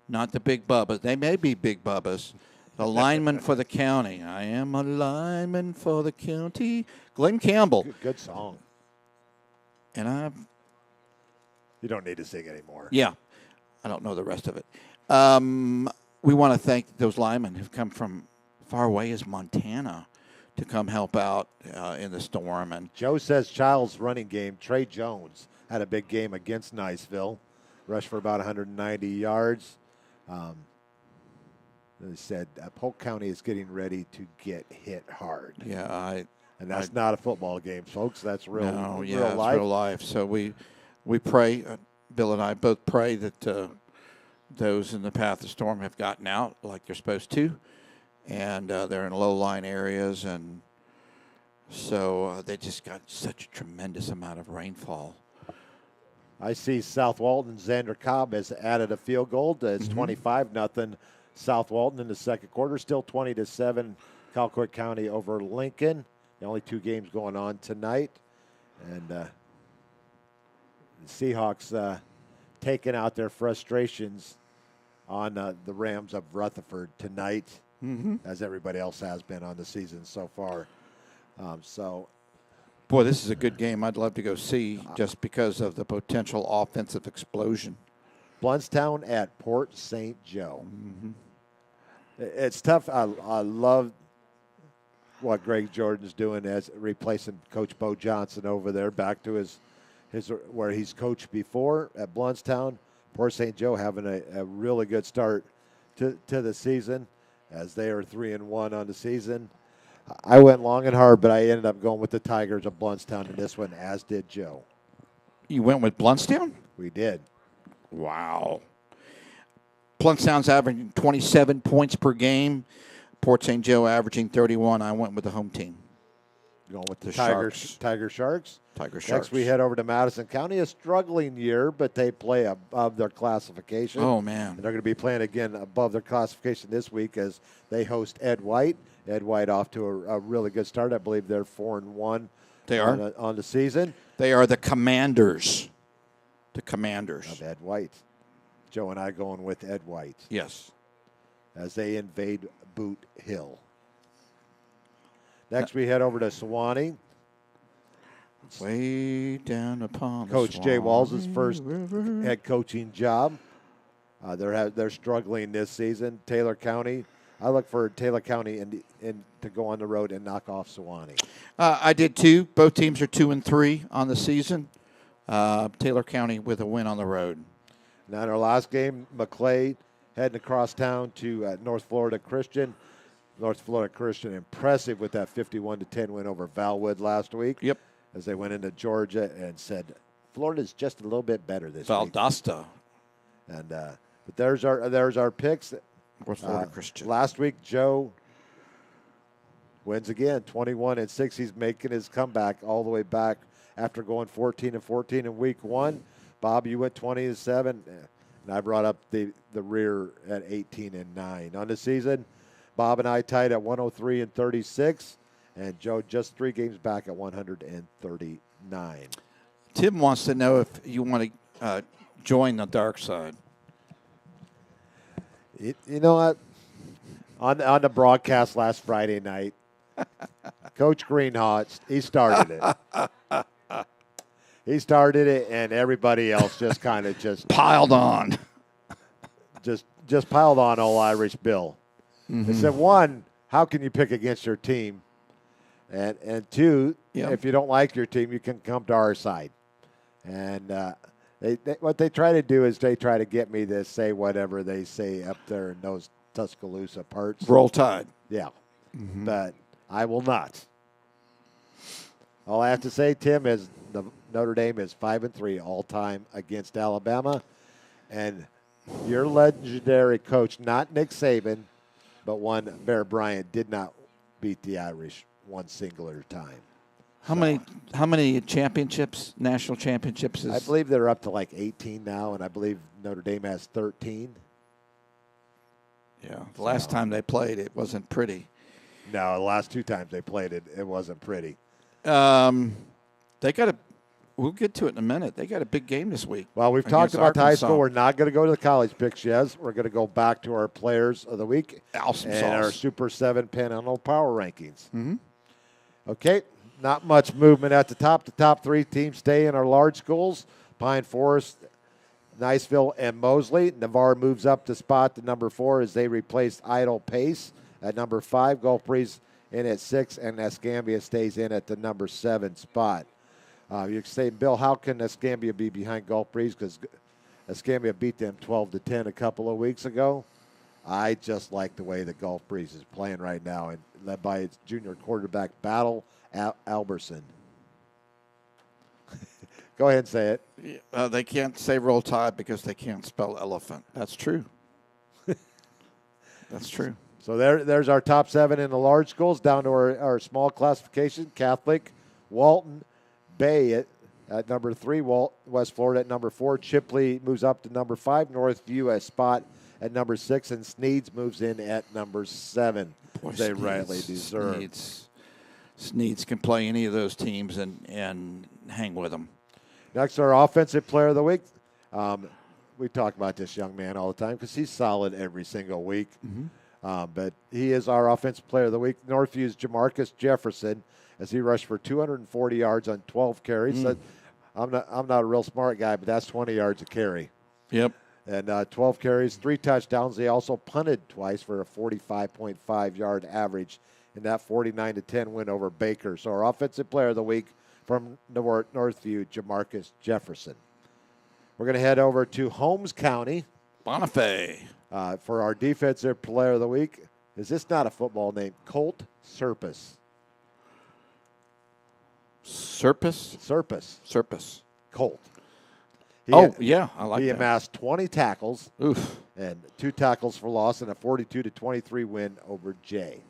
not the big bubbas. They may be big bubbas. The lineman for the county. I am a lineman for the county. Glenn Campbell. Good song. And You don't need to sing anymore. Yeah. I don't know the rest of it. We want to thank those linemen who've come from far away as Montana to come help out in the storm. And Joe says Child's running game, Trey Jones, had a big game against Niceville. Rushed for about 190 yards. They said Polk County is getting ready to get hit hard. Yeah, and that's not a football game, folks. That's real, real life. It's real life. So we pray, Bill and I both pray that those in the path of the storm have gotten out like they're supposed to, and they're in low-lying areas, and so they just got such a tremendous amount of rainfall. I see South Walton, Xander Cobb has added a field goal. It's 25-0 South Walton in the second quarter. Still 20-7 Colquitt County over Lincoln. The only two games going on tonight. And the Seahawks taking out their frustrations on the Rams of Rutherford tonight, as everybody else has been on the season so far. Boy, this is a good game. I'd love to go see just because of the potential offensive explosion. Blountstown at Port St. Joe. It's tough. I love what Greg Jordan's doing as replacing Coach Bo Johnson over there, back to his where he's coached before at Blountstown. Port St. Joe having a really good start to the season, as they are 3-1 on the season. I went long and hard, but I ended up going with the Tigers of Blountstown in this one, as did Joe. You went with Blountstown? We did. Wow. Blountstown's averaging 27 points per game. Port St. Joe averaging 31. I went with the home team. Going with the Sharks. Tiger Sharks. Tiger Sharks. Next, we head over to Madison County, a struggling year, but they play above their classification. Oh, man. And they're going to be playing again above their classification this week as they host Ed White. Ed White off to a really good start. I believe they're 4-1. They are. On the season. They are the Commanders. The Commanders. Of Ed White. Joe and I going with Ed White. Yes. As they invade Boot Hill. Next, we head over to Sewanee. Way down upon Coach Jay Walls' first head coaching job. They're struggling this season. Taylor County. I look for Taylor County to go on the road and knock off Sewanee. I did too. Both teams are 2-3 on the season. Taylor County with a win on the road. Now in our last game, McClay heading across town to North Florida Christian. North Florida Christian impressive with that 51-10 win over Valwood last week. Yep. As they went into Georgia and said, Florida's just a little bit better this week. Valdosta. And but there's our picks. North Florida Christian. Last week, Joe wins again, 21-6. He's making his comeback all the way back after going 14-14 in week one. Bob, you went 20-7, and I brought up the rear at 18-9 on the season. Bob and I tied at 103-36, and Joe just 3 games back at 139. Tim wants to know if you want to join the dark side. You know what? On the broadcast last Friday night, Coach Greenhawt, he started it. He started it, and everybody else just kind of just piled on. Just piled on old Irish Bill. They said, one, how can you pick against your team? And two, Yep. if you don't like your team, you can come to our side. And what they try to do is they try to get me to say whatever they say up there in those Tuscaloosa parts. Roll Tide. Yeah, but I will not. All I have to say, Tim, is the Notre Dame is 5-3 all time against Alabama, and your legendary coach, not Nick Saban, but one Bear Bryant, did not beat the Irish one singular time. How many championships, national championships? I believe they're up to like 18 now, and I believe Notre Dame has 13. Yeah, the last time they played, it wasn't pretty. No, the last two times they played it, it wasn't pretty. They got a. We'll get to it in a minute. They got a big game this week. Well, we've talked against about the high Arkansas. school. We're not going to go to the college picks yet. We're going to go back to our players of the week Awesome and sauce. our Super 7 Panhandle Power Rankings. Mm-hmm. Okay, not much movement at the top. The top three teams stay in our large schools: Pine Forest, Niceville, and Mosley. Navarre moves up the spot to number 4 as they replace Idle Pace at number 5. Gulf Breeze in at 6, and Escambia stays in at the number 7 spot. You say, Bill, how can Escambia be behind Gulf Breeze? Because Escambia beat them 12-10 a couple of weeks ago. I just like the way the Gulf Breeze is playing right now, and led by its junior quarterback, Battle Alberson. Go ahead and say it. They can't say Roll Tide because they can't spell elephant. That's true. That's true. So there's our top 7 in the large schools. Down to our small classification: Catholic, Walton, Bay at number 3, West Florida at number 4. Chipley moves up to number 5. Northview a spot at number 6, and Sneeds moves in at number 7. Boy, they Sneeds, rightly deserve. Sneeds can play any of those teams and hang with them. Next, our offensive player of the week. We talk about this young man all the time because he's solid every single week. But he is our offensive player of the week. Northview's Jamarcus Jefferson, as he rushed for 240 yards on 12 carries. So I'm not a real smart guy, but that's 20 yards a carry. Yep. And 12 carries, 3 touchdowns. They also punted twice for a 45.5-yard average in that 49-10 win over Baker. So our offensive player of the week from Northview, Jamarcus Jefferson. We're going to head over to Holmes County. Bonifay. For our defensive player of the week. Is this not a football name? Colt Serpis. Serpis. Colt. Yeah, I like he that. amassed 20 tackles. Oof. And 2 tackles for loss and a 42-23 win over Jay.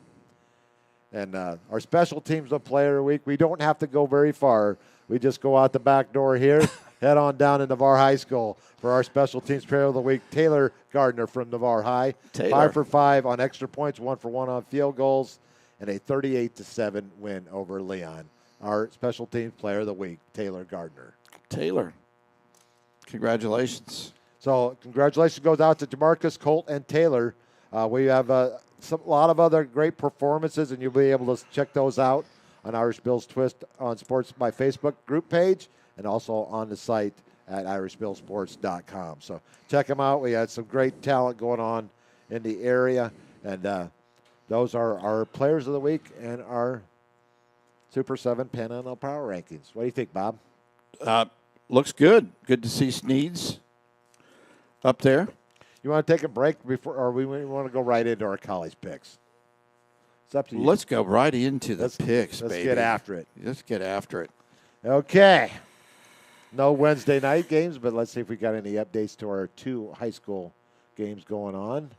And our special teams player of the week, we don't have to go very far. We just go out the back door here, head on down to Navarre High School for our special teams player of the week, Taylor Gardner from Navarre High. Taylor. 5 for 5 on extra points, 1 for 1 on field goals, and a 38-7 win over Leon. Our special teams player of the week, Taylor Gardner. Taylor. Congratulations. So congratulations goes out to Jamarcus, Colt, and Taylor. We have a lot of other great performances, and you'll be able to check those out on Irish Bill's Twist on Sports, my Facebook group page, and also on the site at irishbillsports.com. So check them out. We had some great talent going on in the area, and those are our players of the week and our Super 7 Panhandle Power Rankings. What do you think, Bob? Looks good. Good to see Sneeds up there. You want to take a break before, or we want to go right into our college picks? It's up to you. Let's go right into the picks, let's baby. get after it. Let's get after it. Okay. No Wednesday night games, but let's see if we got any updates to our 2 high school games going on.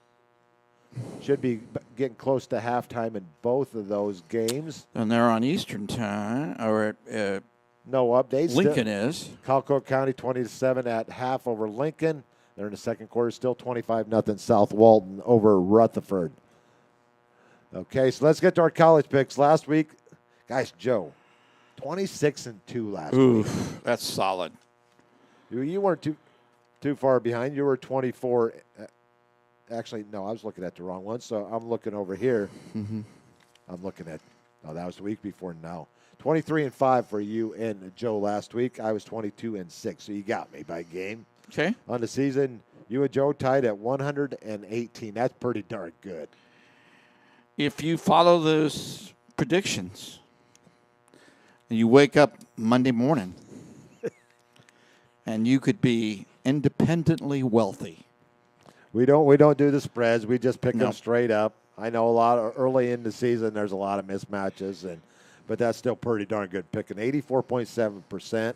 Should be getting close to halftime in both of those games. And they're on Eastern time, or No updates. Lincoln is. Colquitt County 20-7 at half over Lincoln. They're in the second quarter, still 25-0 South Walton over Rutherford. Okay, so let's get to our college picks. Last week, guys, Joe, 26-2 last week. Oof, that's solid. You weren't too far behind. You were 24. Actually, no, I was looking at the wrong one, so I'm looking over here. I'm looking at, that was the week before now. 23-5 for you and Joe last week. I was 22-6, so you got me by game. Okay. On the season, you and Joe tied at 118. That's pretty darn good. If you follow those predictions, And you wake up Monday morning, and you could be independently wealthy. We don't do the spreads. We just pick them Nope. straight up. I know a lot early in the season there's a lot of mismatches, but that's still pretty darn good picking. 84.7%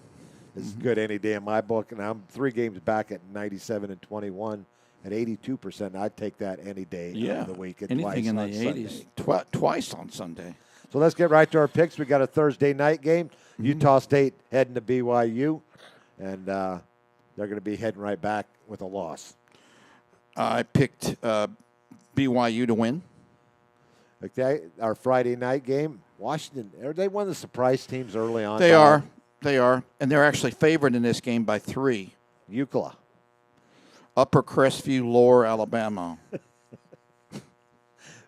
is good any day in my book, and I'm 3 games back at 97-21 at 82%. I'd take that any day of the week. And anything twice in the on 80s, Sunday. twice on Sunday. So let's get right to our picks. We got a Thursday night game. Utah State heading to BYU, and they're going to be heading right back with a loss. I picked BYU to win. Okay, our Friday night game, Washington. Are they one of the surprise teams early on? They are. They are. And they're actually favored in this game by 3. UCLA. Upper Crestview, Lower Alabama.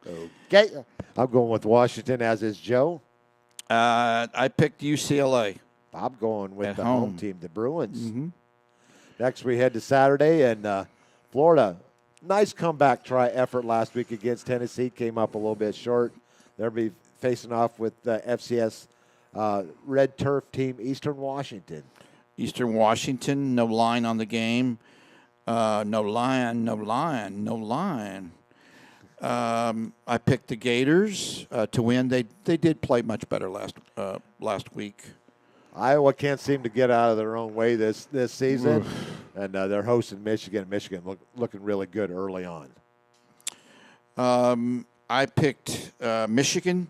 Okay, I'm going with Washington, as is Joe. I picked UCLA. I'm going with At the home home. team, the Bruins. Next, we head to Saturday, and Florida. Nice comeback effort last week against Tennessee. Came up a little bit short. They'll be facing off with the FCS Red Turf team, Eastern Washington. Eastern Washington, no line on the game. No line. I picked the Gators to win. They did play much better last week. Iowa can't seem to get out of their own way this season, and they're hosting Michigan. Michigan looking really good early on. I picked Michigan.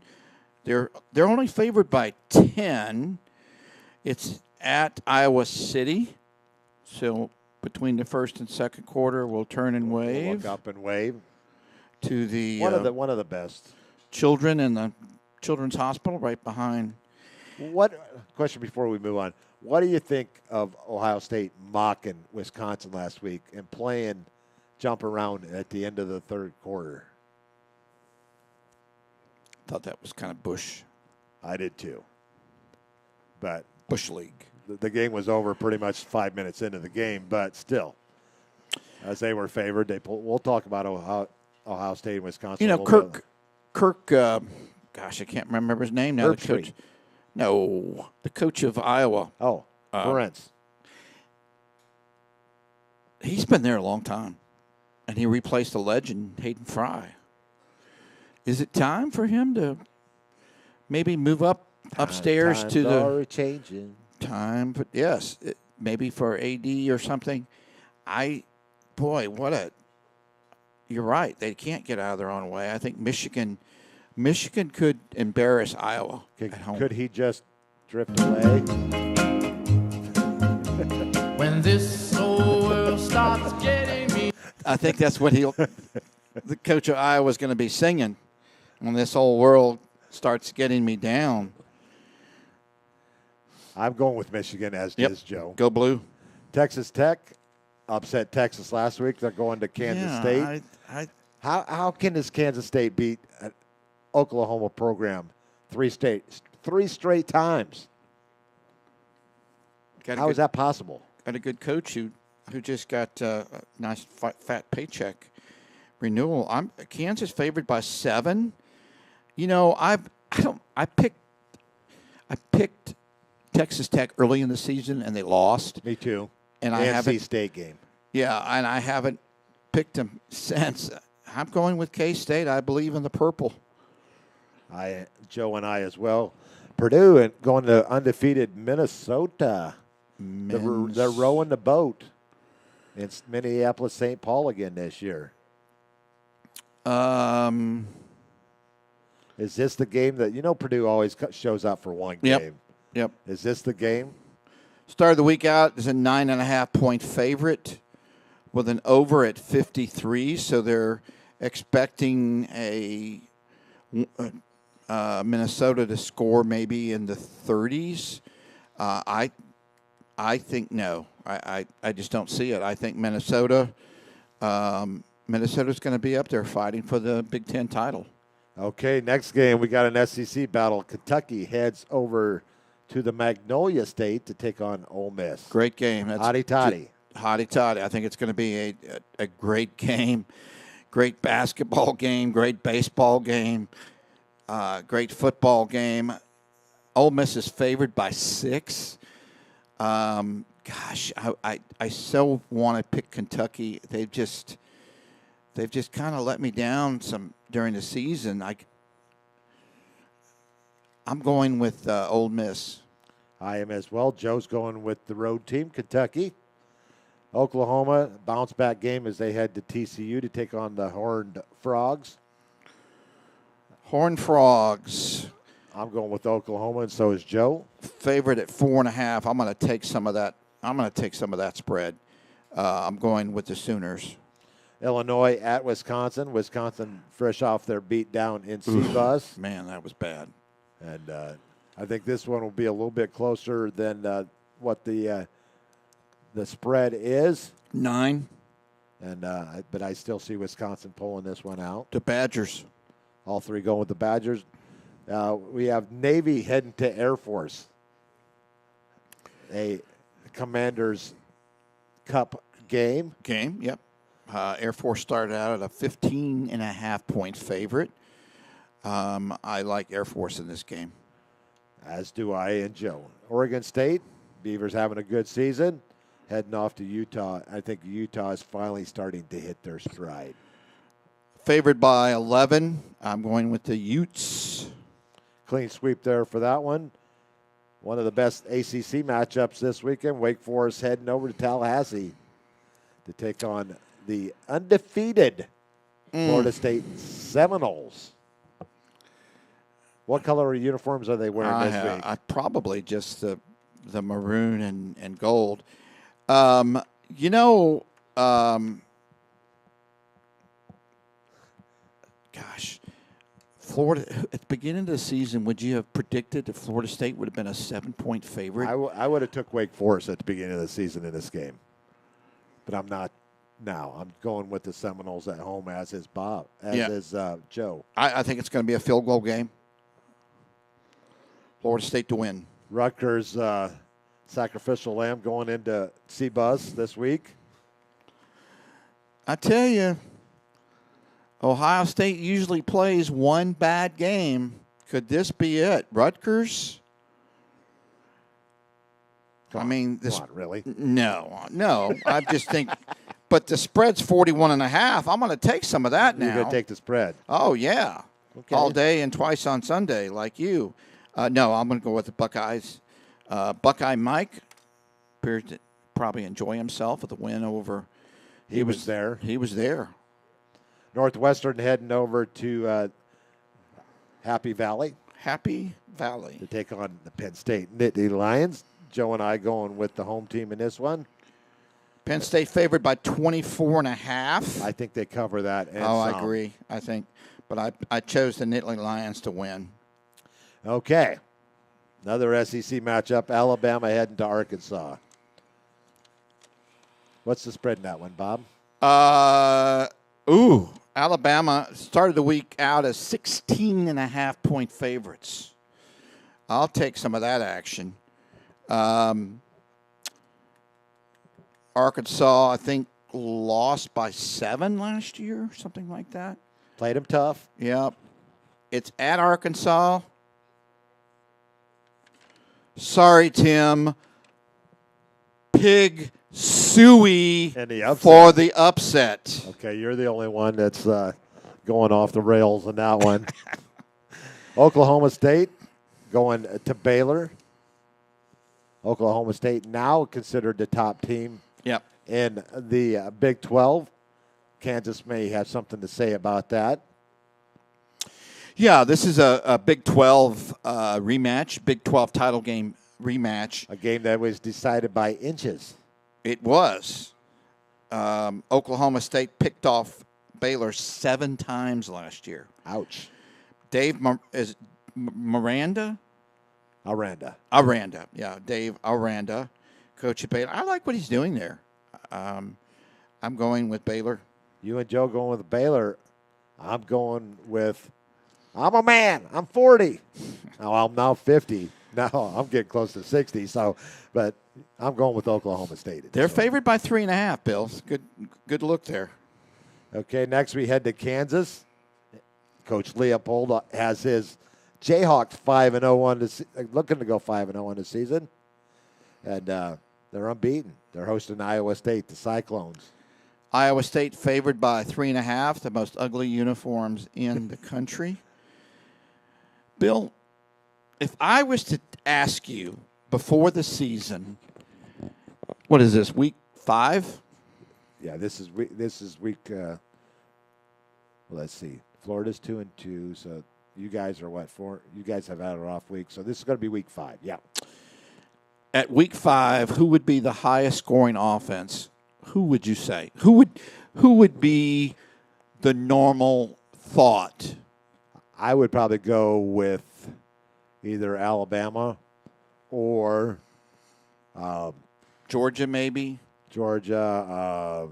They're only favored by 10. It's at Iowa City, so between the first and second quarter, we'll turn and wave Look up and wave. to the One of the best. children in the Children's Hospital right behind. Question before we move on? What do you think of Ohio State mocking Wisconsin last week and playing jump around at the end of the third quarter? Thought that was kind of Bush I did too. But League. the game was over pretty much 5 minutes into the game, but still, as they were favored, we'll talk about Ohio State and Wisconsin. You know, Kirk. Gosh, I can't remember his name now. The Herbstreit. coach. No, the coach of Iowa. Oh, Lawrence. He's been there a long time, and he replaced the legend Hayden Fry. Is it time for him to maybe move upstairs to the changing. time? But yes, maybe for AD or something. You're right. They can't get out of their own way. I think Michigan could embarrass Iowa at home. Could he just drift away? When this whole world starts getting me. I think that's what the coach of Iowa is going to be singing when this whole world starts getting me down. I'm going with Michigan, as is Joe. Go Blue. Texas Tech upset Texas last week. They're going to Kansas State. How can this Kansas State beat an Oklahoma program three straight times? How is that possible? Got a good coach who just got a nice fat paycheck renewal. Kansas favored by 7. You know, I picked Texas Tech early in the season and they lost. Me too. And the NC State game. Yeah, and I haven't picked them since. I'm going with K-State. I believe in the purple. Joe and I as well. Purdue and going to undefeated Minnesota. They're rowing the boat. It's Minneapolis St. Paul again this year. Is this the game that, Purdue always shows up for one game? Yep. Is this the game? Started the week out as a 9.5-point favorite with an over at 53. So they're expecting Minnesota to score maybe in the 30s. I think no. I just don't see it. I think Minnesota's going to be up there fighting for the Big Ten title. Okay, next game, we got an SEC battle. Kentucky heads over to the Magnolia State to take on Ole Miss. Great game. Hotty toddy. Hotty toddy. I think it's going to be a great game. Great basketball game. Great baseball game. Great football game. Ole Miss is favored by 6. Gosh, I so want to pick Kentucky. They've just kind of let me down some during the season. I'm going with Ole Miss. I am as well. Joe's going with the road team, Kentucky. Oklahoma, bounce back game as they head to TCU to take on the Horned Frogs. Horned Frogs. I'm going with Oklahoma, and so is Joe. Favorite at 4.5. I'm going to take some of that. I'm going to take some of that spread. I'm going with the Sooners. Illinois at Wisconsin. Wisconsin fresh off their beat down in C-Bus. Man, that was bad. And I think this one will be a little bit closer than what the spread is. 9. And but I still see Wisconsin pulling this one out. The Badgers. All three going with the Badgers. We have Navy heading to Air Force. A Commander's Cup game. Yep. Air Force started out at a 15.5-point favorite. I like Air Force in this game. As do I and Joe. Oregon State, Beavers having a good season. Heading off to Utah. I think Utah is finally starting to hit their stride. Favored by 11. I'm going with the Utes. Clean sweep there for that one. One of the best ACC matchups this weekend. Wake Forest heading over to Tallahassee to take on the undefeated Florida State Seminoles. What color uniforms are they wearing this week? Probably just the maroon and gold. Gosh, Florida, at the beginning of the season, would you have predicted that Florida State would have been a 7-point favorite? I would have took Wake Forest at the beginning of the season in this game. But I'm not now. I'm going with the Seminoles at home, as is Bob, is Joe. I think it's going to be a field goal game. Florida State to win. Rutgers sacrificial lamb going into C-Bus this week. I tell you, Ohio State usually plays one bad game. Could this be it? Rutgers? Come on, really? No. I just think, but the spread's 41.5. I'm going to take some of that now. You're going to take the spread. Oh, yeah. Okay. All day and twice on Sunday, like you. No, I'm going to go with the Buckeyes. Buckeye Mike appears to probably enjoy himself with the win over. He was there. He was there. Northwestern heading over to Happy Valley. Happy Valley. To take on the Penn State Nittany Lions. Joe and I going with the home team in this one. Penn State favored by 24.5. I think they cover that. And I agree. I think. But I chose the Nittany Lions to win. Okay. Another SEC matchup. Alabama heading to Arkansas. What's the spread in that one, Bob? Alabama started the week out as 16.5-point favorites. I'll take some of that action. Arkansas, I think, lost by 7 last year, something like that. Played them tough. Yep. It's at Arkansas. Sorry, Tim. Pig suey for the upset. Okay, you're the only one that's going off the rails in that one. Oklahoma State going to Baylor. Oklahoma State now considered the top team in the Big 12. Kansas may have something to say about that. Yeah, this is a Big 12 rematch, Big 12 title game rematch. A game that was decided by inches. It was. Oklahoma State picked off Baylor 7 times last year. Ouch. Dave Aranda. Yeah, Dave Aranda, coach at Baylor. I like what he's doing there. I'm going with Baylor. You and Joe going with Baylor. I'm going with, I'm a man. I'm 40. Now I'm now 50. Now I'm getting close to 60. So, but I'm going with Oklahoma State. They're favored by 3.5, Bill. Good look there. Okay, next we head to Kansas. Coach Leopold has his Jayhawks 5-0 on this, looking to go 5-0 on the season, and they're unbeaten. They're hosting Iowa State, the Cyclones. Iowa State favored by 3.5, the most ugly uniforms in the country. Bill, if I was to ask you before the season, what is this, week 5? Yeah, this is week. Let's see. Florida's 2-2, so you guys are what, 4? You guys have had an off week, so this is going to be week 5. Yeah. At week 5, who would be the highest scoring offense? Who would you say? Who would be the normal thought? I would probably go with either Alabama or Georgia, maybe. Georgia.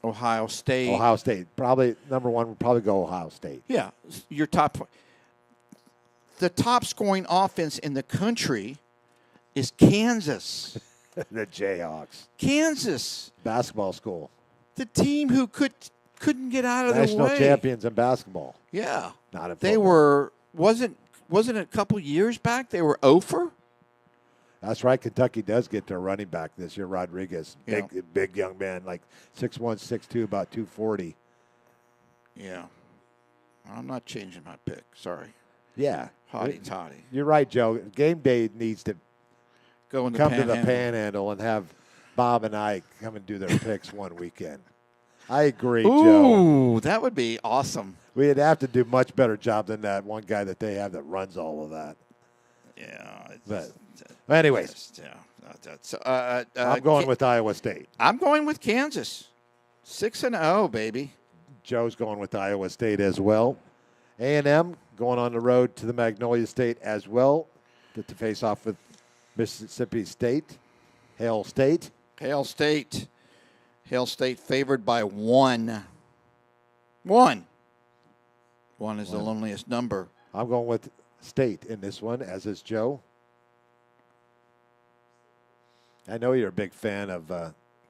Ohio State. Ohio State. Probably number one would probably go Ohio State. Yeah, your top. The top scoring offense in the country is Kansas. The Jayhawks. Kansas. Basketball school. The team who couldn't get out of their National way. champions in basketball. Yeah. Not in They football. were, wasn't it a couple years back? They were over? That's right. Kentucky does get their running back this year, Rodriguez. Yeah. Big young man, like 6'1", 6'2", about 240. Yeah. I'm not changing my pick. Sorry. Yeah. Hotty toddy. You're right, Joe. Game day needs to Go in the come to the Panhandle. Panhandle and have Bob and I come and do their picks one weekend. I agree, Joe. Ooh, that would be awesome. We'd have to do much better job than that one guy that they have that runs all of that. Yeah. But anyways, Yeah. I'm going with Iowa State. I'm going with Kansas. 6-0, baby. Joe's going with Iowa State as well. A&M going on the road to the Magnolia State as well to face off with Mississippi State. Hail State. Hail State. Hail State favored by 1. 1. 1 is the loneliest number. I'm going with State in this one, as is Joe. I know you're a big fan of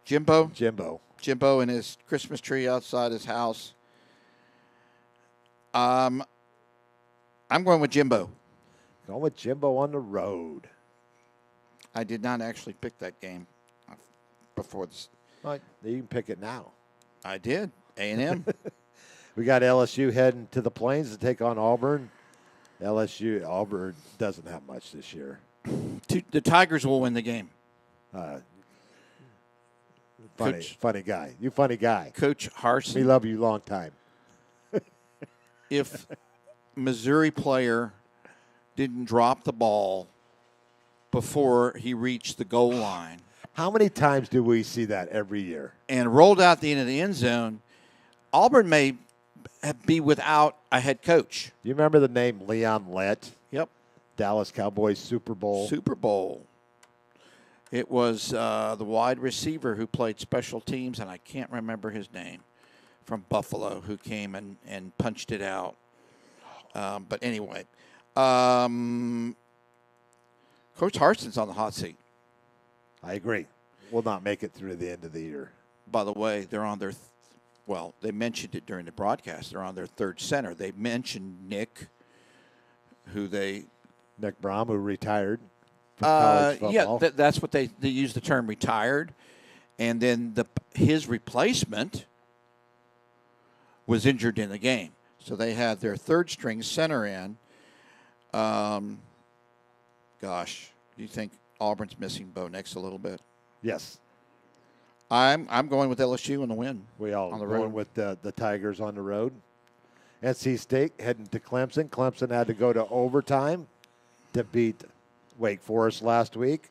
Jimbo. Jimbo. And his Christmas tree outside his house. I'm going with Jimbo. Going with Jimbo on the road. I did not actually pick that game before this. Right. You can pick it now. I did. A&M. We got LSU heading to the Plains to take on Auburn. Auburn doesn't have much this year. The Tigers will win the game. Funny guy. You funny guy. Coach Harsin. We love you long time. If Missouri player didn't drop the ball before he reached the goal line How many times do we see that every year? and rolled out the end of the end zone, Auburn may be without a head coach. You remember the name Leon Lett? Yep. Dallas Cowboys Super Bowl. Super Bowl. It was the wide receiver who played special teams, and I can't remember his name, from Buffalo, who came and punched it out. But anyway, Coach Harsin's on the hot seat. I agree. Will not make it through the end of the year. By the way, they're on their they mentioned it during the broadcast. They're on their third center. They mentioned Nick Brom, who retired from college football. Yeah, that's what they use the term retired. And then his replacement was injured in the game. So they had their third string center in. Do you think Auburn's missing Bo Nix a little bit? Yes. I'm going with LSU in the win. We all on the going road. with the Tigers on the road. NC State heading to Clemson. Clemson had to go to overtime to beat Wake Forest last week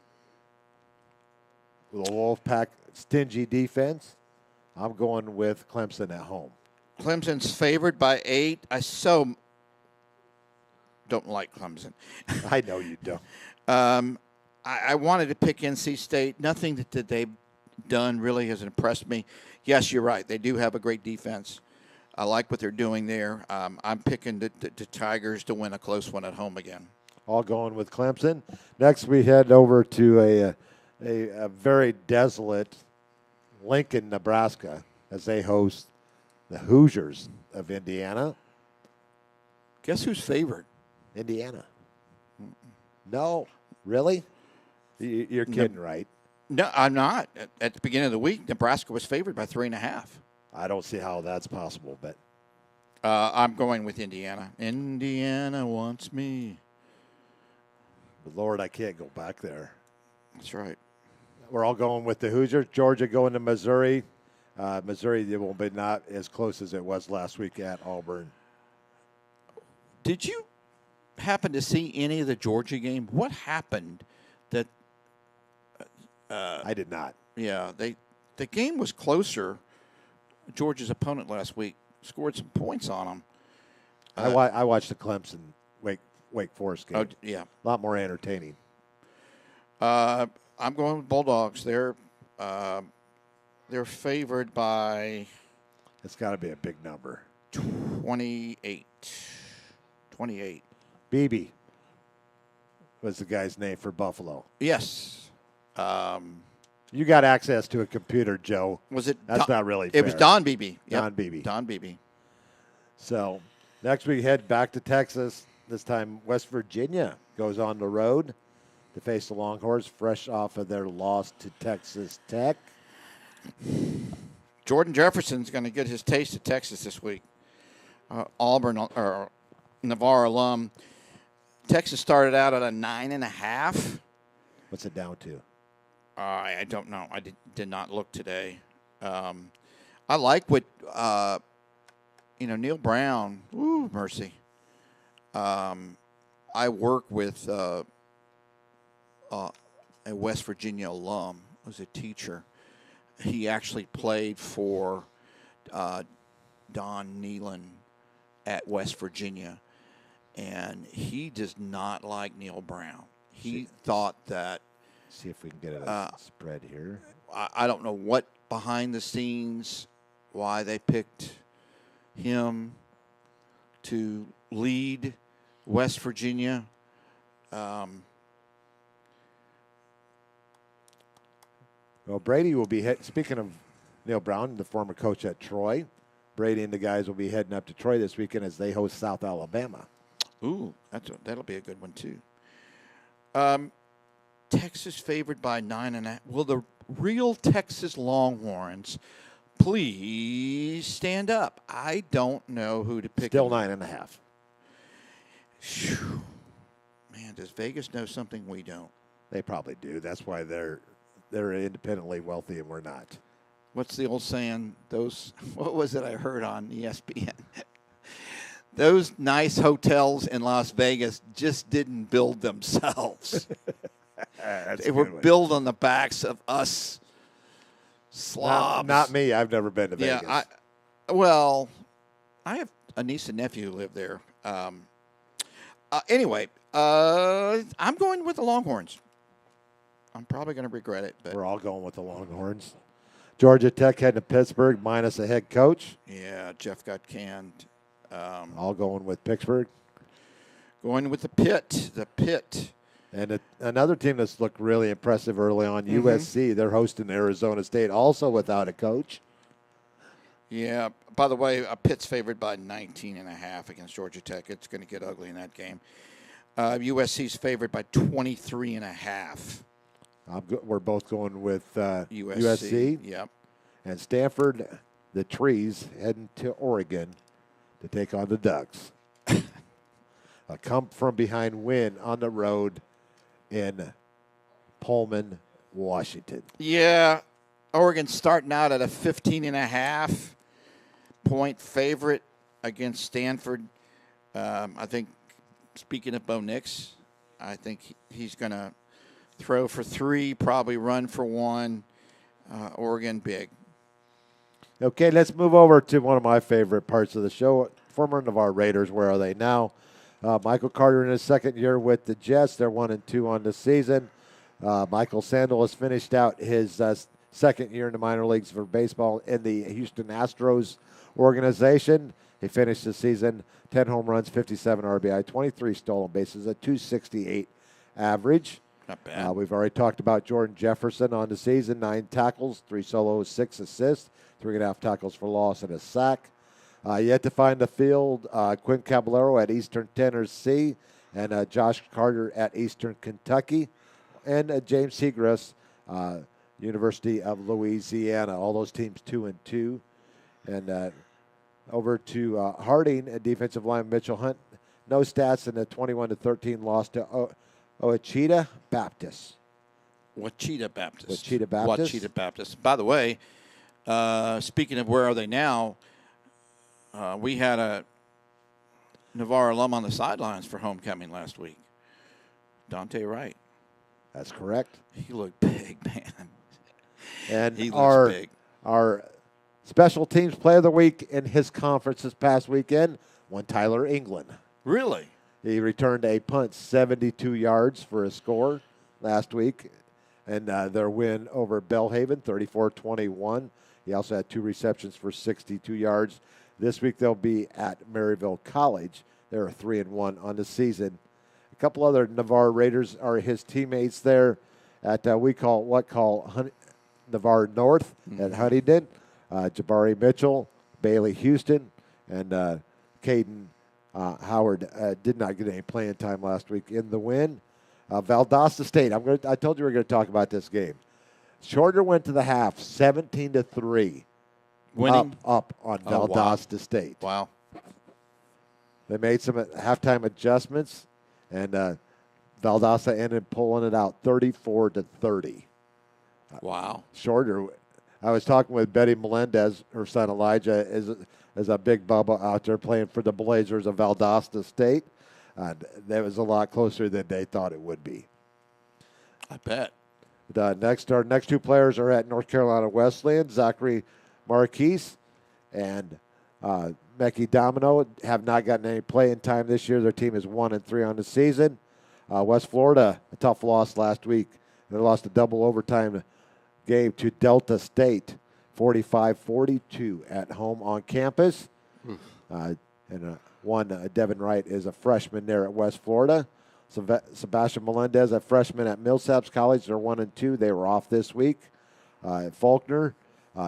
with a Wolfpack stingy defense. I'm going with Clemson at home. Clemson's favored by 8. I so don't like Clemson. I know you don't. I wanted to pick NC State. Nothing that they've done really has impressed me. Yes, you're right. They do have a great defense. I like what they're doing there. I'm picking the Tigers to win a close one at home again. All going with Clemson. Next, we head over to a very desolate Lincoln, Nebraska, as they host the Hoosiers of Indiana. Guess who's favored? Indiana. No, really? You're kidding, right? No, I'm not. At the beginning of the week, Nebraska was favored by 3.5. I don't see how that's possible, but I'm going with Indiana. Indiana wants me. Lord, I can't go back there. That's right. We're all going with the Hoosiers. Georgia going to Missouri. Missouri will be not as close as it was last week at Auburn. Did you happen to see any of the Georgia game? What happened that I did not. yeah, the game was closer. Georgia's opponent last week scored some points on them. I watched the Clemson Wake Forest game. Oh, yeah. A lot more entertaining. I'm going with Bulldogs. They're favored by It's got to be a big number. 28. 28. Beebe was the guy's name for Buffalo. Yes. You got access to a computer, Joe. Was it? That's not really fair. It was Don Beebe. Yep. Don Beebe. Don Beebe. So next we head back to Texas. This time West Virginia goes on the road to face the Longhorns, fresh off of their loss to Texas Tech. Jordan Jefferson's going to get his taste of Texas this week. Auburn or Navarre alum. Texas started out at a 9.5. What's it down to? I don't know. I did not look today. I like what Neil Brown. Ooh, mercy. I work with a West Virginia alum who's a teacher. He actually played for Don Neyland at West Virginia, and he does not like Neil Brown. He thought that. See if we can get a spread here. I don't know what behind the scenes, why they picked him to lead West Virginia. Well, Brady will be speaking of Neil Brown, the former coach at Troy. Brady and the guys will be heading up to Troy this weekend as they host South Alabama. Ooh, that'll be a good one too. Texas favored by 9.5. Will the real Texas Longhorns please stand up? I don't know who to pick. Still 9.5. Whew. Man, does Vegas know something we don't? They probably do. That's why they're independently wealthy and we're not. What's the old saying? What was it I heard on ESPN? Those nice hotels in Las Vegas just didn't build themselves. They were built on the backs of us slobs. Not me. I've never been to Vegas. Yeah, I have a niece and nephew who live there. Anyway, I'm going with the Longhorns. I'm probably going to regret it. But we're all going with the Longhorns. Georgia Tech heading to Pittsburgh minus a head coach. Yeah, Jeff got canned. All going with Pittsburgh. Going with the Pit. The Pit. And another team that's looked really impressive early on, USC. They're hosting Arizona State, also without a coach. Yeah. By the way, Pitt's favored by 19.5 against Georgia Tech. It's going to get ugly in that game. USC's favored by 23.5. We're both going with USC. Yep. And Stanford, the Trees, heading to Oregon to take on the Ducks. A come-from-behind win on the road in Pullman, Washington. Yeah. Oregon starting out at a 15.5 point favorite against Stanford. I think, speaking of Bo Nix, I think he's going to throw for 3, probably run for 1. Oregon big. Okay, let's move over to one of my favorite parts of the show. Former Navarre Raiders, where are they now? Michael Carter in his second year with the Jets. They're 1-2 on the season. Michael Sandel has finished out his second year in the minor leagues for baseball in the Houston Astros organization. He finished the season 10 home runs, 57 RBI, 23 stolen bases, a 268 average. Not bad. We've already talked about Jordan Jefferson on the season, 9 tackles, 3 solos, 6 assists, 3.5 tackles for loss, and a sack. Yet to find the field, Quinn Caballero at Eastern Tennessee and Josh Carter at Eastern Kentucky, and James Seagrass, University of Louisiana. All those teams 2-2. And over to Harding, defensive lineman Mitchell Hunt. No stats in a 21-13 loss to Ouachita Baptist. Ouachita Baptist. Ouachita Baptist. Ouachita Baptist. By the way, speaking of where are they now, we had a Navarre alum on the sidelines for homecoming last week. Dante Wright. That's correct. He looked big, man. And he looks big. Our special teams player of the week in his conference this past weekend won Tyler England. Really? He returned a punt 72 yards for a score last week, and their win over Belhaven, 34-21. He also had 2 receptions for 62 yards. This week they'll be at Maryville College. They're 3-1 on the season. A couple other Navarre Raiders are his teammates there at Navarre North at Huntington. Jabari Mitchell, Bailey Houston, and Caden Howard did not get any playing time last week in the win. Valdosta State. I told you we were going to talk about this game. Shorter went to the half, 17-3. Winning up on Valdosta State. Wow. They made some halftime adjustments, and Valdosta ended up pulling it out 34-30. Wow. Shorter. I was talking with Betty Melendez. Her son Elijah is a big bubba out there playing for the Blazers of Valdosta State. That was a lot closer than they thought it would be. I bet. Our next 2 players are at North Carolina Wesleyan. Zachary Marquise and Mecky Domino have not gotten any playing time this year. Their team is 1-3 on the season. West Florida, a tough loss last week. They lost a double overtime game to Delta State, 45-42 at home on campus. Devin Wright is a freshman there at West Florida. Sebastian Melendez, a freshman at Millsaps College. They're 1-2. They were off this week. Faulkner,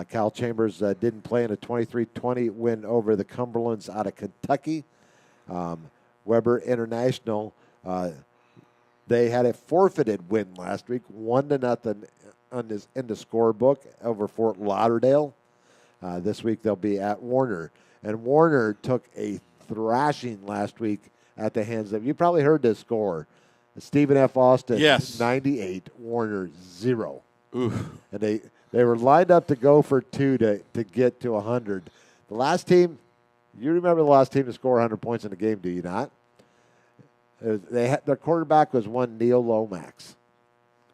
Cal Chambers didn't play in a 23-20 win over the Cumberlands out of Kentucky. Weber International, they had a forfeited win last week, 1-0 in the scorebook over Fort Lauderdale. This week they'll be at Warner. And Warner took a thrashing last week at the hands of, you probably heard this score, Stephen F. Austin, yes. 98, Warner 0. Oof. And they were lined up to go for 2 to get to 100. The last team, you remember the last team to score 100 points in the game, do you not? Their quarterback was one Neil Lomax.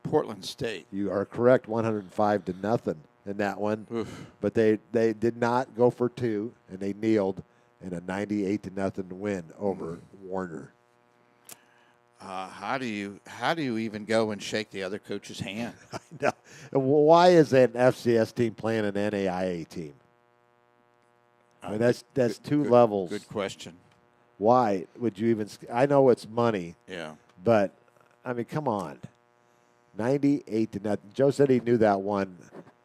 Portland State. You are correct, 105-0 in that one. Oof. But they did not go for 2, and they kneeled in a 98-0 win over Warner. How do you even go and shake the other coach's hand? I know. Why is an FCS team playing an NAIA team? I mean, that's two levels. Good question. Why would you even? I know it's money. Yeah. But I mean, come on. 98-0. Joe said he knew that one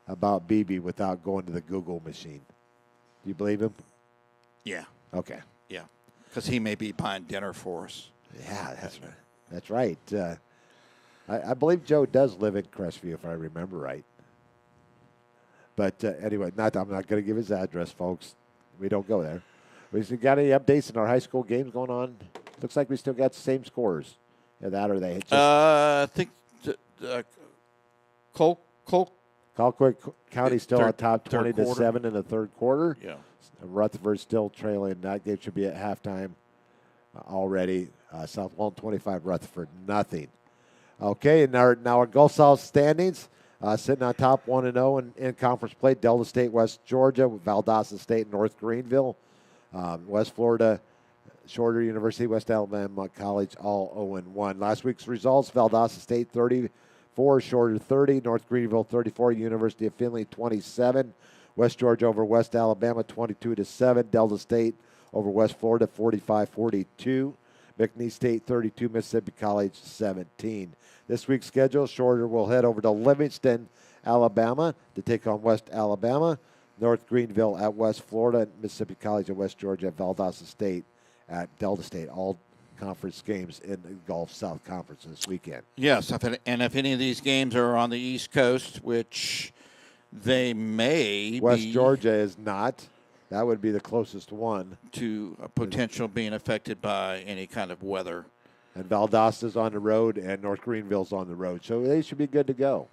about BB without going to the Google machine. Do you believe him? Yeah. Okay. Yeah. Because he may be buying dinner for us. Yeah, that's right. That's right. I believe Joe does live in Crestview, if I remember right. But anyway, I'm not going to give his address, folks. We don't go there. We got any updates in our high school games going on? Looks like we still got the same scores. Yeah, that or they just I think Colquitt County still on top, third 20-7 in the third quarter. Yeah. Rutherford still trailing. That game should be at halftime already. South Walton 25, Rutherford nothing. Okay, and now our Gulf South standings. Sitting on top 1-0 in conference play. Delta State, West Georgia, Valdosta State, North Greenville, West Florida, Shorter University, West Alabama College, all 0-1. Last week's results: Valdosta State 34, Shorter 30, North Greenville 34, University of Findlay 27, West Georgia over West Alabama 22-7, Delta State over West Florida 45-42, McNeese State 32, Mississippi College 17. This week's schedule: Shorter will head over to Livingston, Alabama, to take on West Alabama. North Greenville at West Florida, Mississippi College at West Georgia, and Valdosta State at Delta State. All conference games in the Gulf South Conference this weekend. Yes, and if any of these games are on the East Coast, which they may West be, Georgia is not. That would be the closest one. To a potential being affected by any kind of weather. And Valdosta's on the road, and North Greenville's on the road. So they should be good to go.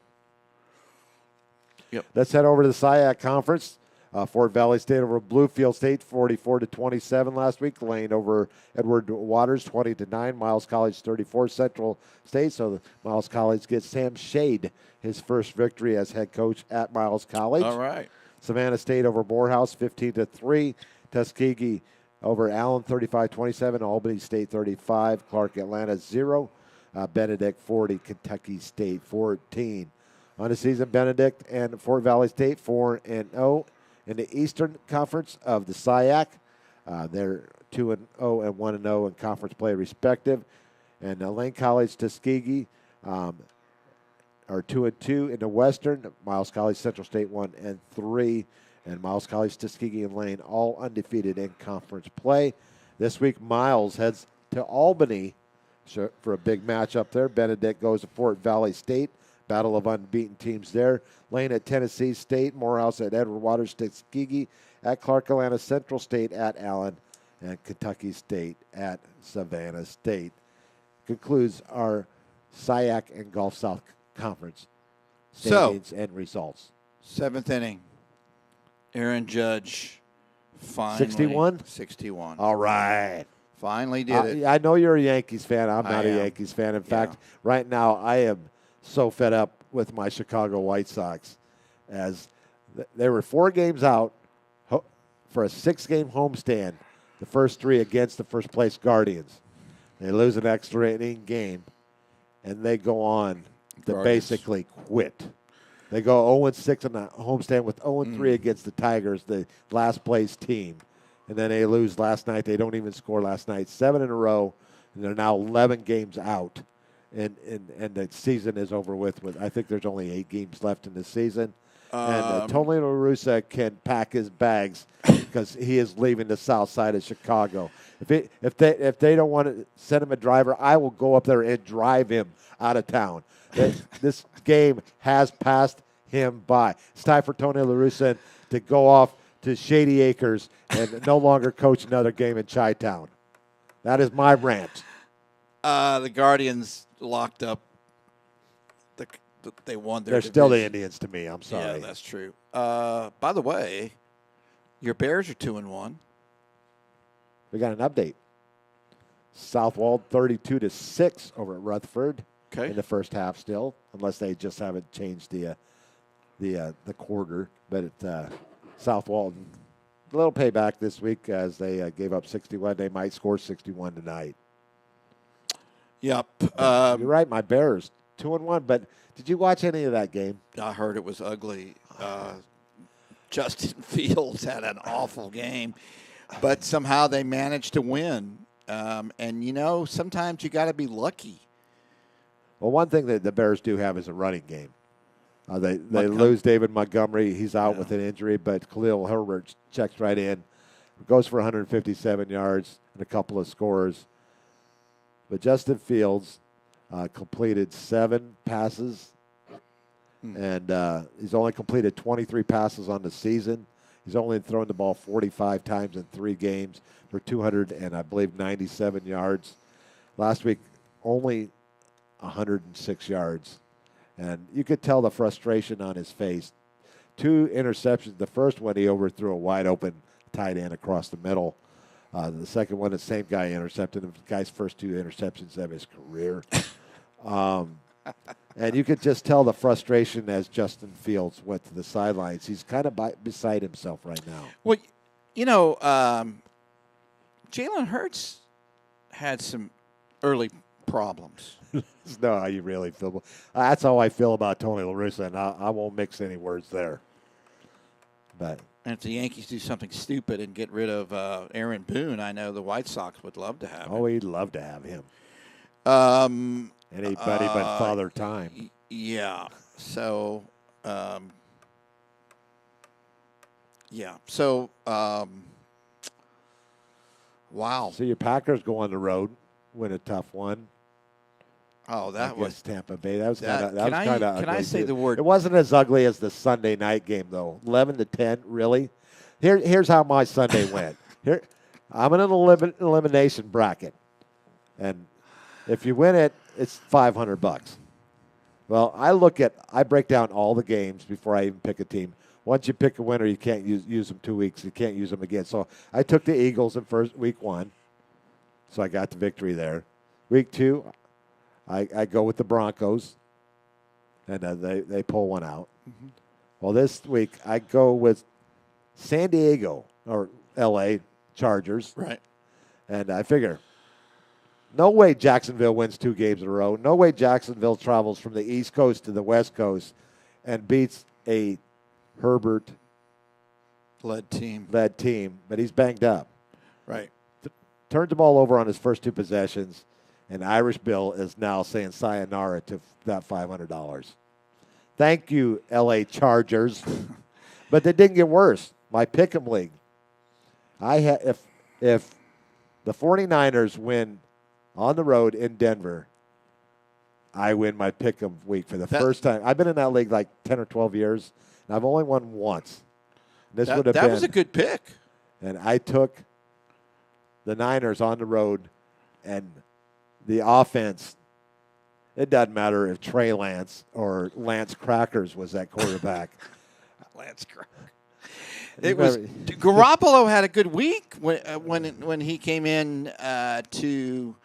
Yep. Let's head over to the SIAC Conference. Fort Valley State over Bluefield State, 44-27 last week. Lane over Edward Waters, 20-9. Miles College, 34. Central State. So Miles College gets Sam Shade his first victory as head coach at Miles College. All right. Savannah State over Morehouse, 15-3. Tuskegee over Allen, 35-27. Albany State, 35. Clark Atlanta, 0. Benedict, 40. Kentucky State, 14. On the season, Benedict and Fort Valley State, 4-0. In the Eastern Conference of the SIAC, they're 2-0 and 1-0 in conference play respective. And Lane College, Tuskegee are 2-2 in the Western. Miles College, Central State 1-3, and Miles College, Tuskegee, and Lane all undefeated in conference play. This week, Miles heads to Albany for a big matchup there. Benedict goes to Fort Valley State. Battle of unbeaten teams there. Lane at Tennessee State. Morehouse at Edward Waters. Tuskegee at Clark Atlanta. Central State at Allen. And Kentucky State at Savannah State. Concludes our SIAC and Gulf South Conference standings and results. 7th inning. Aaron Judge finally. 61? 61. All right. Finally did it. I know you're a Yankees fan. I'm not I a am. Yankees fan. In fact, right now I am so fed up with my Chicago White Sox, as they were 4 games out for a 6-game homestand, the first 3 against the first-place Guardians. They lose an extra inning game, and they go on to basically quit. They go 0-6 on the homestand with 0-3 against the Tigers, the last-place team. And then they lose last night. They don't even score last night. 7 in a row, and they're now 11 games out. And the season is over with. I think there's only 8 games left in the season. And Tony La Russa can pack his bags because he is leaving the south side of Chicago. If they don't want to send him a driver, I will go up there and drive him out of town. This game has passed him by. It's time for Tony La Russa to go off to Shady Acres and no longer coach another game in Chi-Town. That is my rant. The Guardians locked up. They won their They're still the division. Indians to me. I'm sorry. Yeah, that's true. By the way, your Bears are 2-1. We got an update. Southwold 32-6 over at Rutherford in the first half still, unless they just haven't changed the quarter. But Southwold, a little payback this week as they gave up 61. They might score 61 tonight. Yep. You're right, my Bears 2-1. But did you watch any of that game? I heard it was ugly. Justin Fields had an awful game, but somehow they managed to win. And sometimes you got to be lucky. Well, one thing that the Bears do have is a running game. They lose David Montgomery. He's out with an injury, but Khalil Herbert checks right in. Goes for 157 yards and a couple of scores. But Justin Fields completed 7 passes, and he's only completed 23 passes on the season. He's only thrown the ball 45 times in 3 games for 297 yards. Last week, only 106 yards. And you could tell the frustration on his face. 2 interceptions. The first one, he overthrew a wide-open tight end across the middle. The second one, the same guy intercepted him. The guy's first 2 interceptions of his career. And you could just tell the frustration as Justin Fields went to the sidelines. He's kind of beside himself right now. Well, Jalen Hurts had some early problems. No, how you really feel. That's how I feel about Tony La Russa, and I won't mix any words there. But And if the Yankees do something stupid and get rid of Aaron Boone, I know the White Sox would love to have him. Oh, he'd love to have him. Anybody but Father Time. Yeah. So Yeah. So, wow. So your Packers go on the road, win a tough one. Oh, that was against Tampa Bay. That was that- kind of ugly. can I say too. the word- It wasn't as ugly as the Sunday night game though. 11-10, really. Here's how my Sunday went. Here, I'm in an elimination bracket, and if you win it, it's $500. Well, I break down all the games before I even pick a team. Once you pick a winner, you can't use them 2 weeks. You can't use them again. So I took the Eagles in week 1, so I got the victory there. Week 2, I go with the Broncos, and they pull one out. Mm-hmm. Well, this week I go with San Diego or L.A. Chargers, right. and I figure no way Jacksonville wins 2 games in a row. No way Jacksonville travels from the East Coast to the West Coast and beats a Herbert Led team. but he's banged up. Right. Turns the ball over on his first 2 possessions, and Irish Bill is now saying sayonara to that $500. Thank you, L.A. Chargers. But they didn't get worse. My pick'em league, if the 49ers win on the road in Denver, I win my pick'em week for the first time. I've been in that league like 10 or 12 years, and I've only won once. This would have been. That was a good pick. And I took the Niners on the road, and the offense, it doesn't matter if Trey Lance or Lance Crackers was that quarterback. Lance Crackers. Garoppolo had a good week when he came in to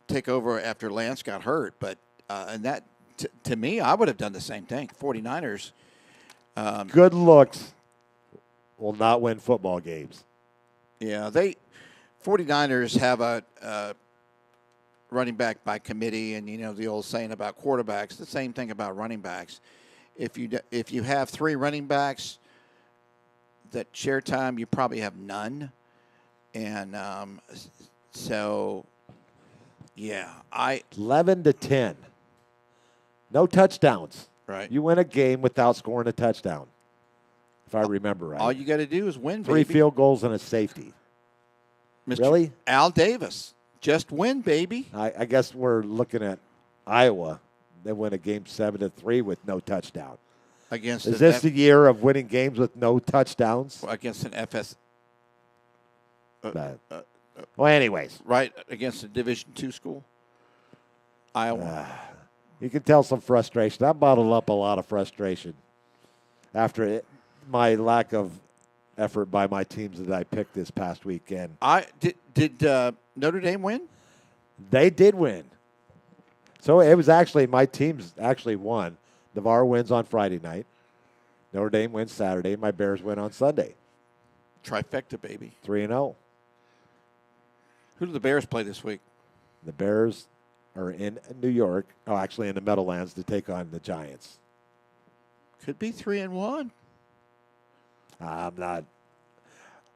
take over after Lance got hurt. But and that to me, I would have done the same thing. 49ers. Good looks will not win football games. Yeah, 49ers have a running back by committee, and the old saying about quarterbacks. The same thing about running backs. If you have 3 running backs that share time, you probably have none, and so yeah, 11-10, no touchdowns. Right. You win a game without scoring a touchdown, if I remember right. All you got to do is win. 3 baby. field goals and a safety. Mr. Really? Al Davis, just win, baby. I guess we're looking at Iowa. They win a game 7-3 with no touchdown. Is this the year of winning games with no touchdowns? Against an FS? Well, anyways. Right, against a Division II school? Iowa. You can tell some frustration. I bottled up a lot of frustration after my lack of effort by my teams that I picked this past weekend. Did Notre Dame win? They did win. So it was actually, my teams actually won. Navarre wins on Friday night. Notre Dame wins Saturday. My Bears win on Sunday. Trifecta, baby. 3-0. Who do the Bears play this week? The Bears are in New York. Oh, actually in the Meadowlands to take on the Giants. Could be 3-1. I'm not.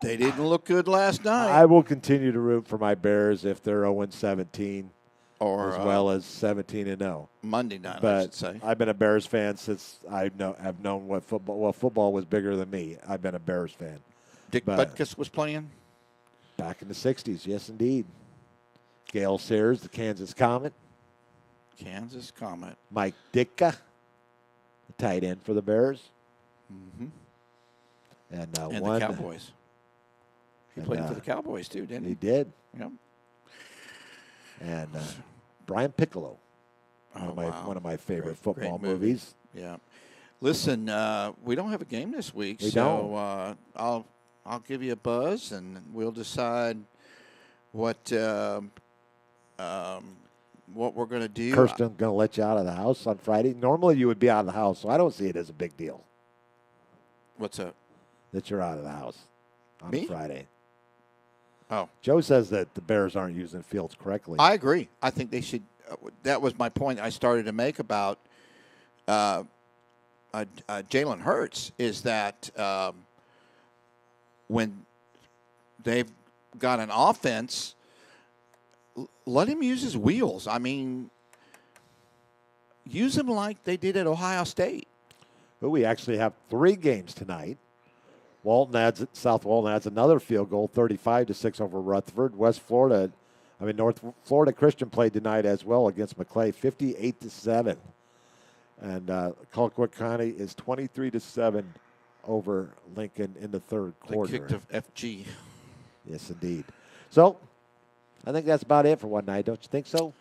They didn't look good last night. I will continue to root for my Bears if they're 0-17. Or as well as 17-0 Monday night, but I should say. I've been a Bears fan since I've known what football. Well, football was bigger than me. I've been a Bears fan. Dick Butkus was playing back in the '60s. Yes, indeed. Gale Sayers, the Kansas Comet. Mike Ditka, the tight end for the Bears. Mm-hmm. And the Cowboys. He played for the Cowboys too, didn't he? He did. Yep. And Brian Piccolo, one of my favorite football movies. Yeah. Listen, we don't have a game this week, don't. I'll give you a buzz, and we'll decide what we're going to do. Kirsten's going to let you out of the house on Friday. Normally, you would be out of the house, so I don't see it as a big deal. What's up? That you're out of the house on Friday. Oh. Joe says that the Bears aren't using fields correctly. I agree. I think they should. That was my point I started to make about Jalen Hurts, is that when they've got an offense, let him use his wheels. I mean, use him like they did at Ohio State. But we actually have 3 games tonight. South Walton adds another field goal, 35-6 over Rutherford. North Florida Christian played tonight as well against McClay, 58-7. And Colquitt County is 23-7 over Lincoln in the third quarter. They kicked a FG. Yes, indeed. So, I think that's about it for one night. Don't you think so?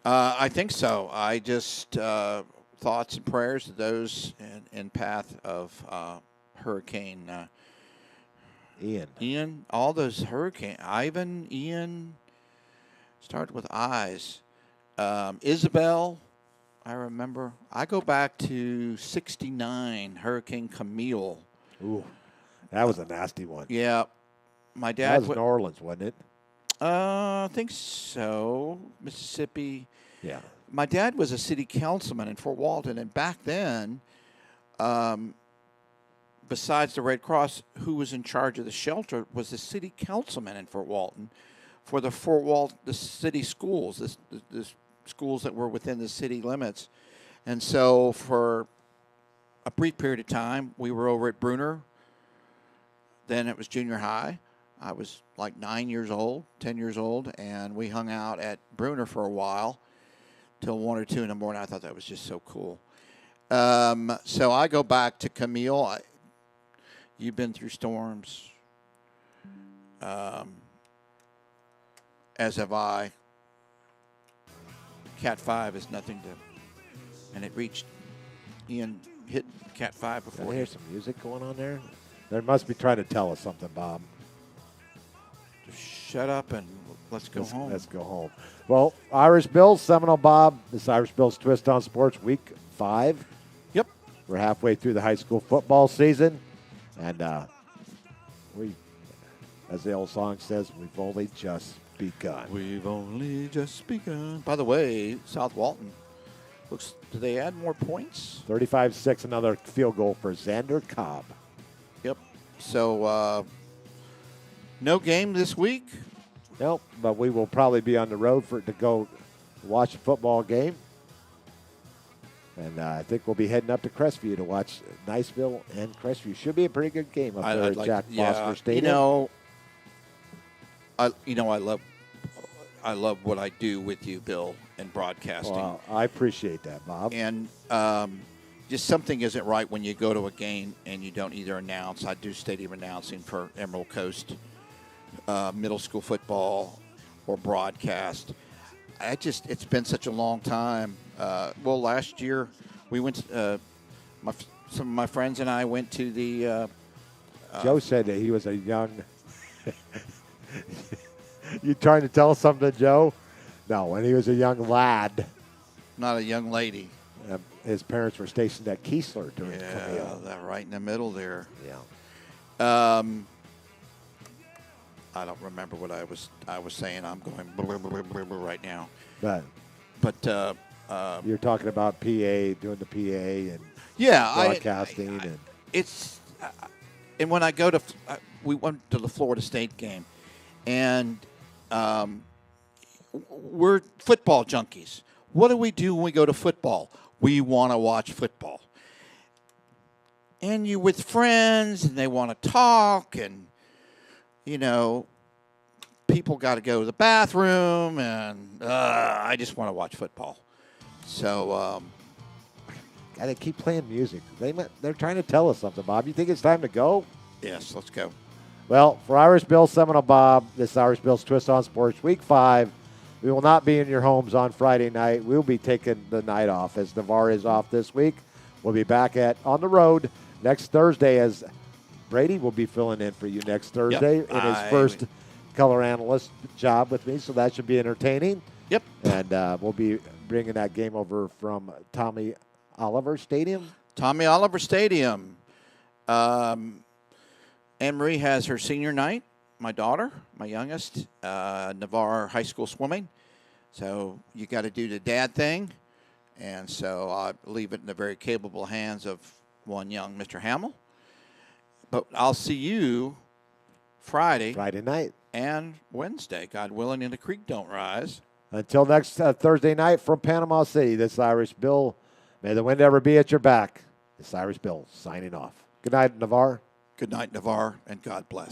I think so. I just thoughts and prayers to those in path of Hurricane Ian. All those hurricane. Ivan, Ian, started with I's. Isabel, I remember. I go back to 69, Hurricane Camille. Ooh, that was a nasty one. Yeah. My dad That was New Orleans, wasn't it? I think so. Mississippi. Yeah. My dad was a city councilman in Fort Walton, and back then, besides the Red Cross, who was in charge of the shelter was the city councilman in Fort Walton for the the city schools, the schools that were within the city limits. And so for a brief period of time, we were over at Bruner. Then it was junior high. I was like 10 years old, and we hung out at Bruner for a while till 1 or 2 in the morning. I thought that was just so cool. So I go back to Camille. You've been through storms, as have I. Cat 5 is nothing to, and it reached. Ian hit Cat 5 before. I hear some music going on there. They must be trying to tell us something, Bob. Just shut up and let's go home. Let's go home. Well, Irish Bills, Seminole Bob. This Irish Bills Twist on Sports Week 5. Yep. We're halfway through the high school football season. And we, as the old song says, we've only just begun. We've only just begun. By the way, South Walton, do they add more points? 35-6, another field goal for Xander Cobb. Yep. So, no game this week? Nope, but we will probably be on the road to go watch a football game. And I think we'll be heading up to Crestview to watch Niceville and Crestview. Should be a pretty good game up there at Jack Foster Stadium. I love what I do with you, Bill, in broadcasting. Well, I appreciate that, Bob. And just something isn't right when you go to a game and you don't either announce. I do stadium announcing for Emerald Coast middle school football or broadcast. It's been such a long time. Last year we went. Some of my friends and I went to the. Joe said that he was a young. You trying to tell us something, Joe? No, when he was a young lad. Not a young lady. His parents were stationed at Keesler during Camille. Yeah, that right in the middle there. Yeah. I don't remember what I was saying. I'm going blah, blah, blah, blah, blah right now. But you're talking about PA, doing the PA and broadcasting. And when I go to, we went to the Florida State game, and we're football junkies. What do we do when we go to football? We want to watch football. And you with friends, and they want to talk, and, people got to go to the bathroom, and I just want to watch football. So, they keep playing music. They're trying to tell us something, Bob. You think it's time to go? Yes, let's go. Well, for Irish Bill Seminole Bob, this Irish Bill's Twist on Sports Week 5. We will not be in your homes on Friday night. We'll be taking the night off as Navarre is off this week. We'll be back on the road next Thursday as Brady will be filling in for you next Thursday in his first color analyst job with me, so that should be entertaining. Yep. And we'll be bringing that game over from Tommy Oliver Stadium. Tommy Oliver Stadium. Anne-Marie has her senior night. My daughter, my youngest, Navarre High School swimming. So you got to do the dad thing. And so I leave it in the very capable hands of one young Mr. Hamill. But I'll see you Friday night. And Wednesday, God willing, and the creek don't rise. Until next Thursday night from Panama City, this Irish Bill, may the wind ever be at your back. Cyrus Bill signing off. Good night, Navarre. Good night, Navarre, and God bless.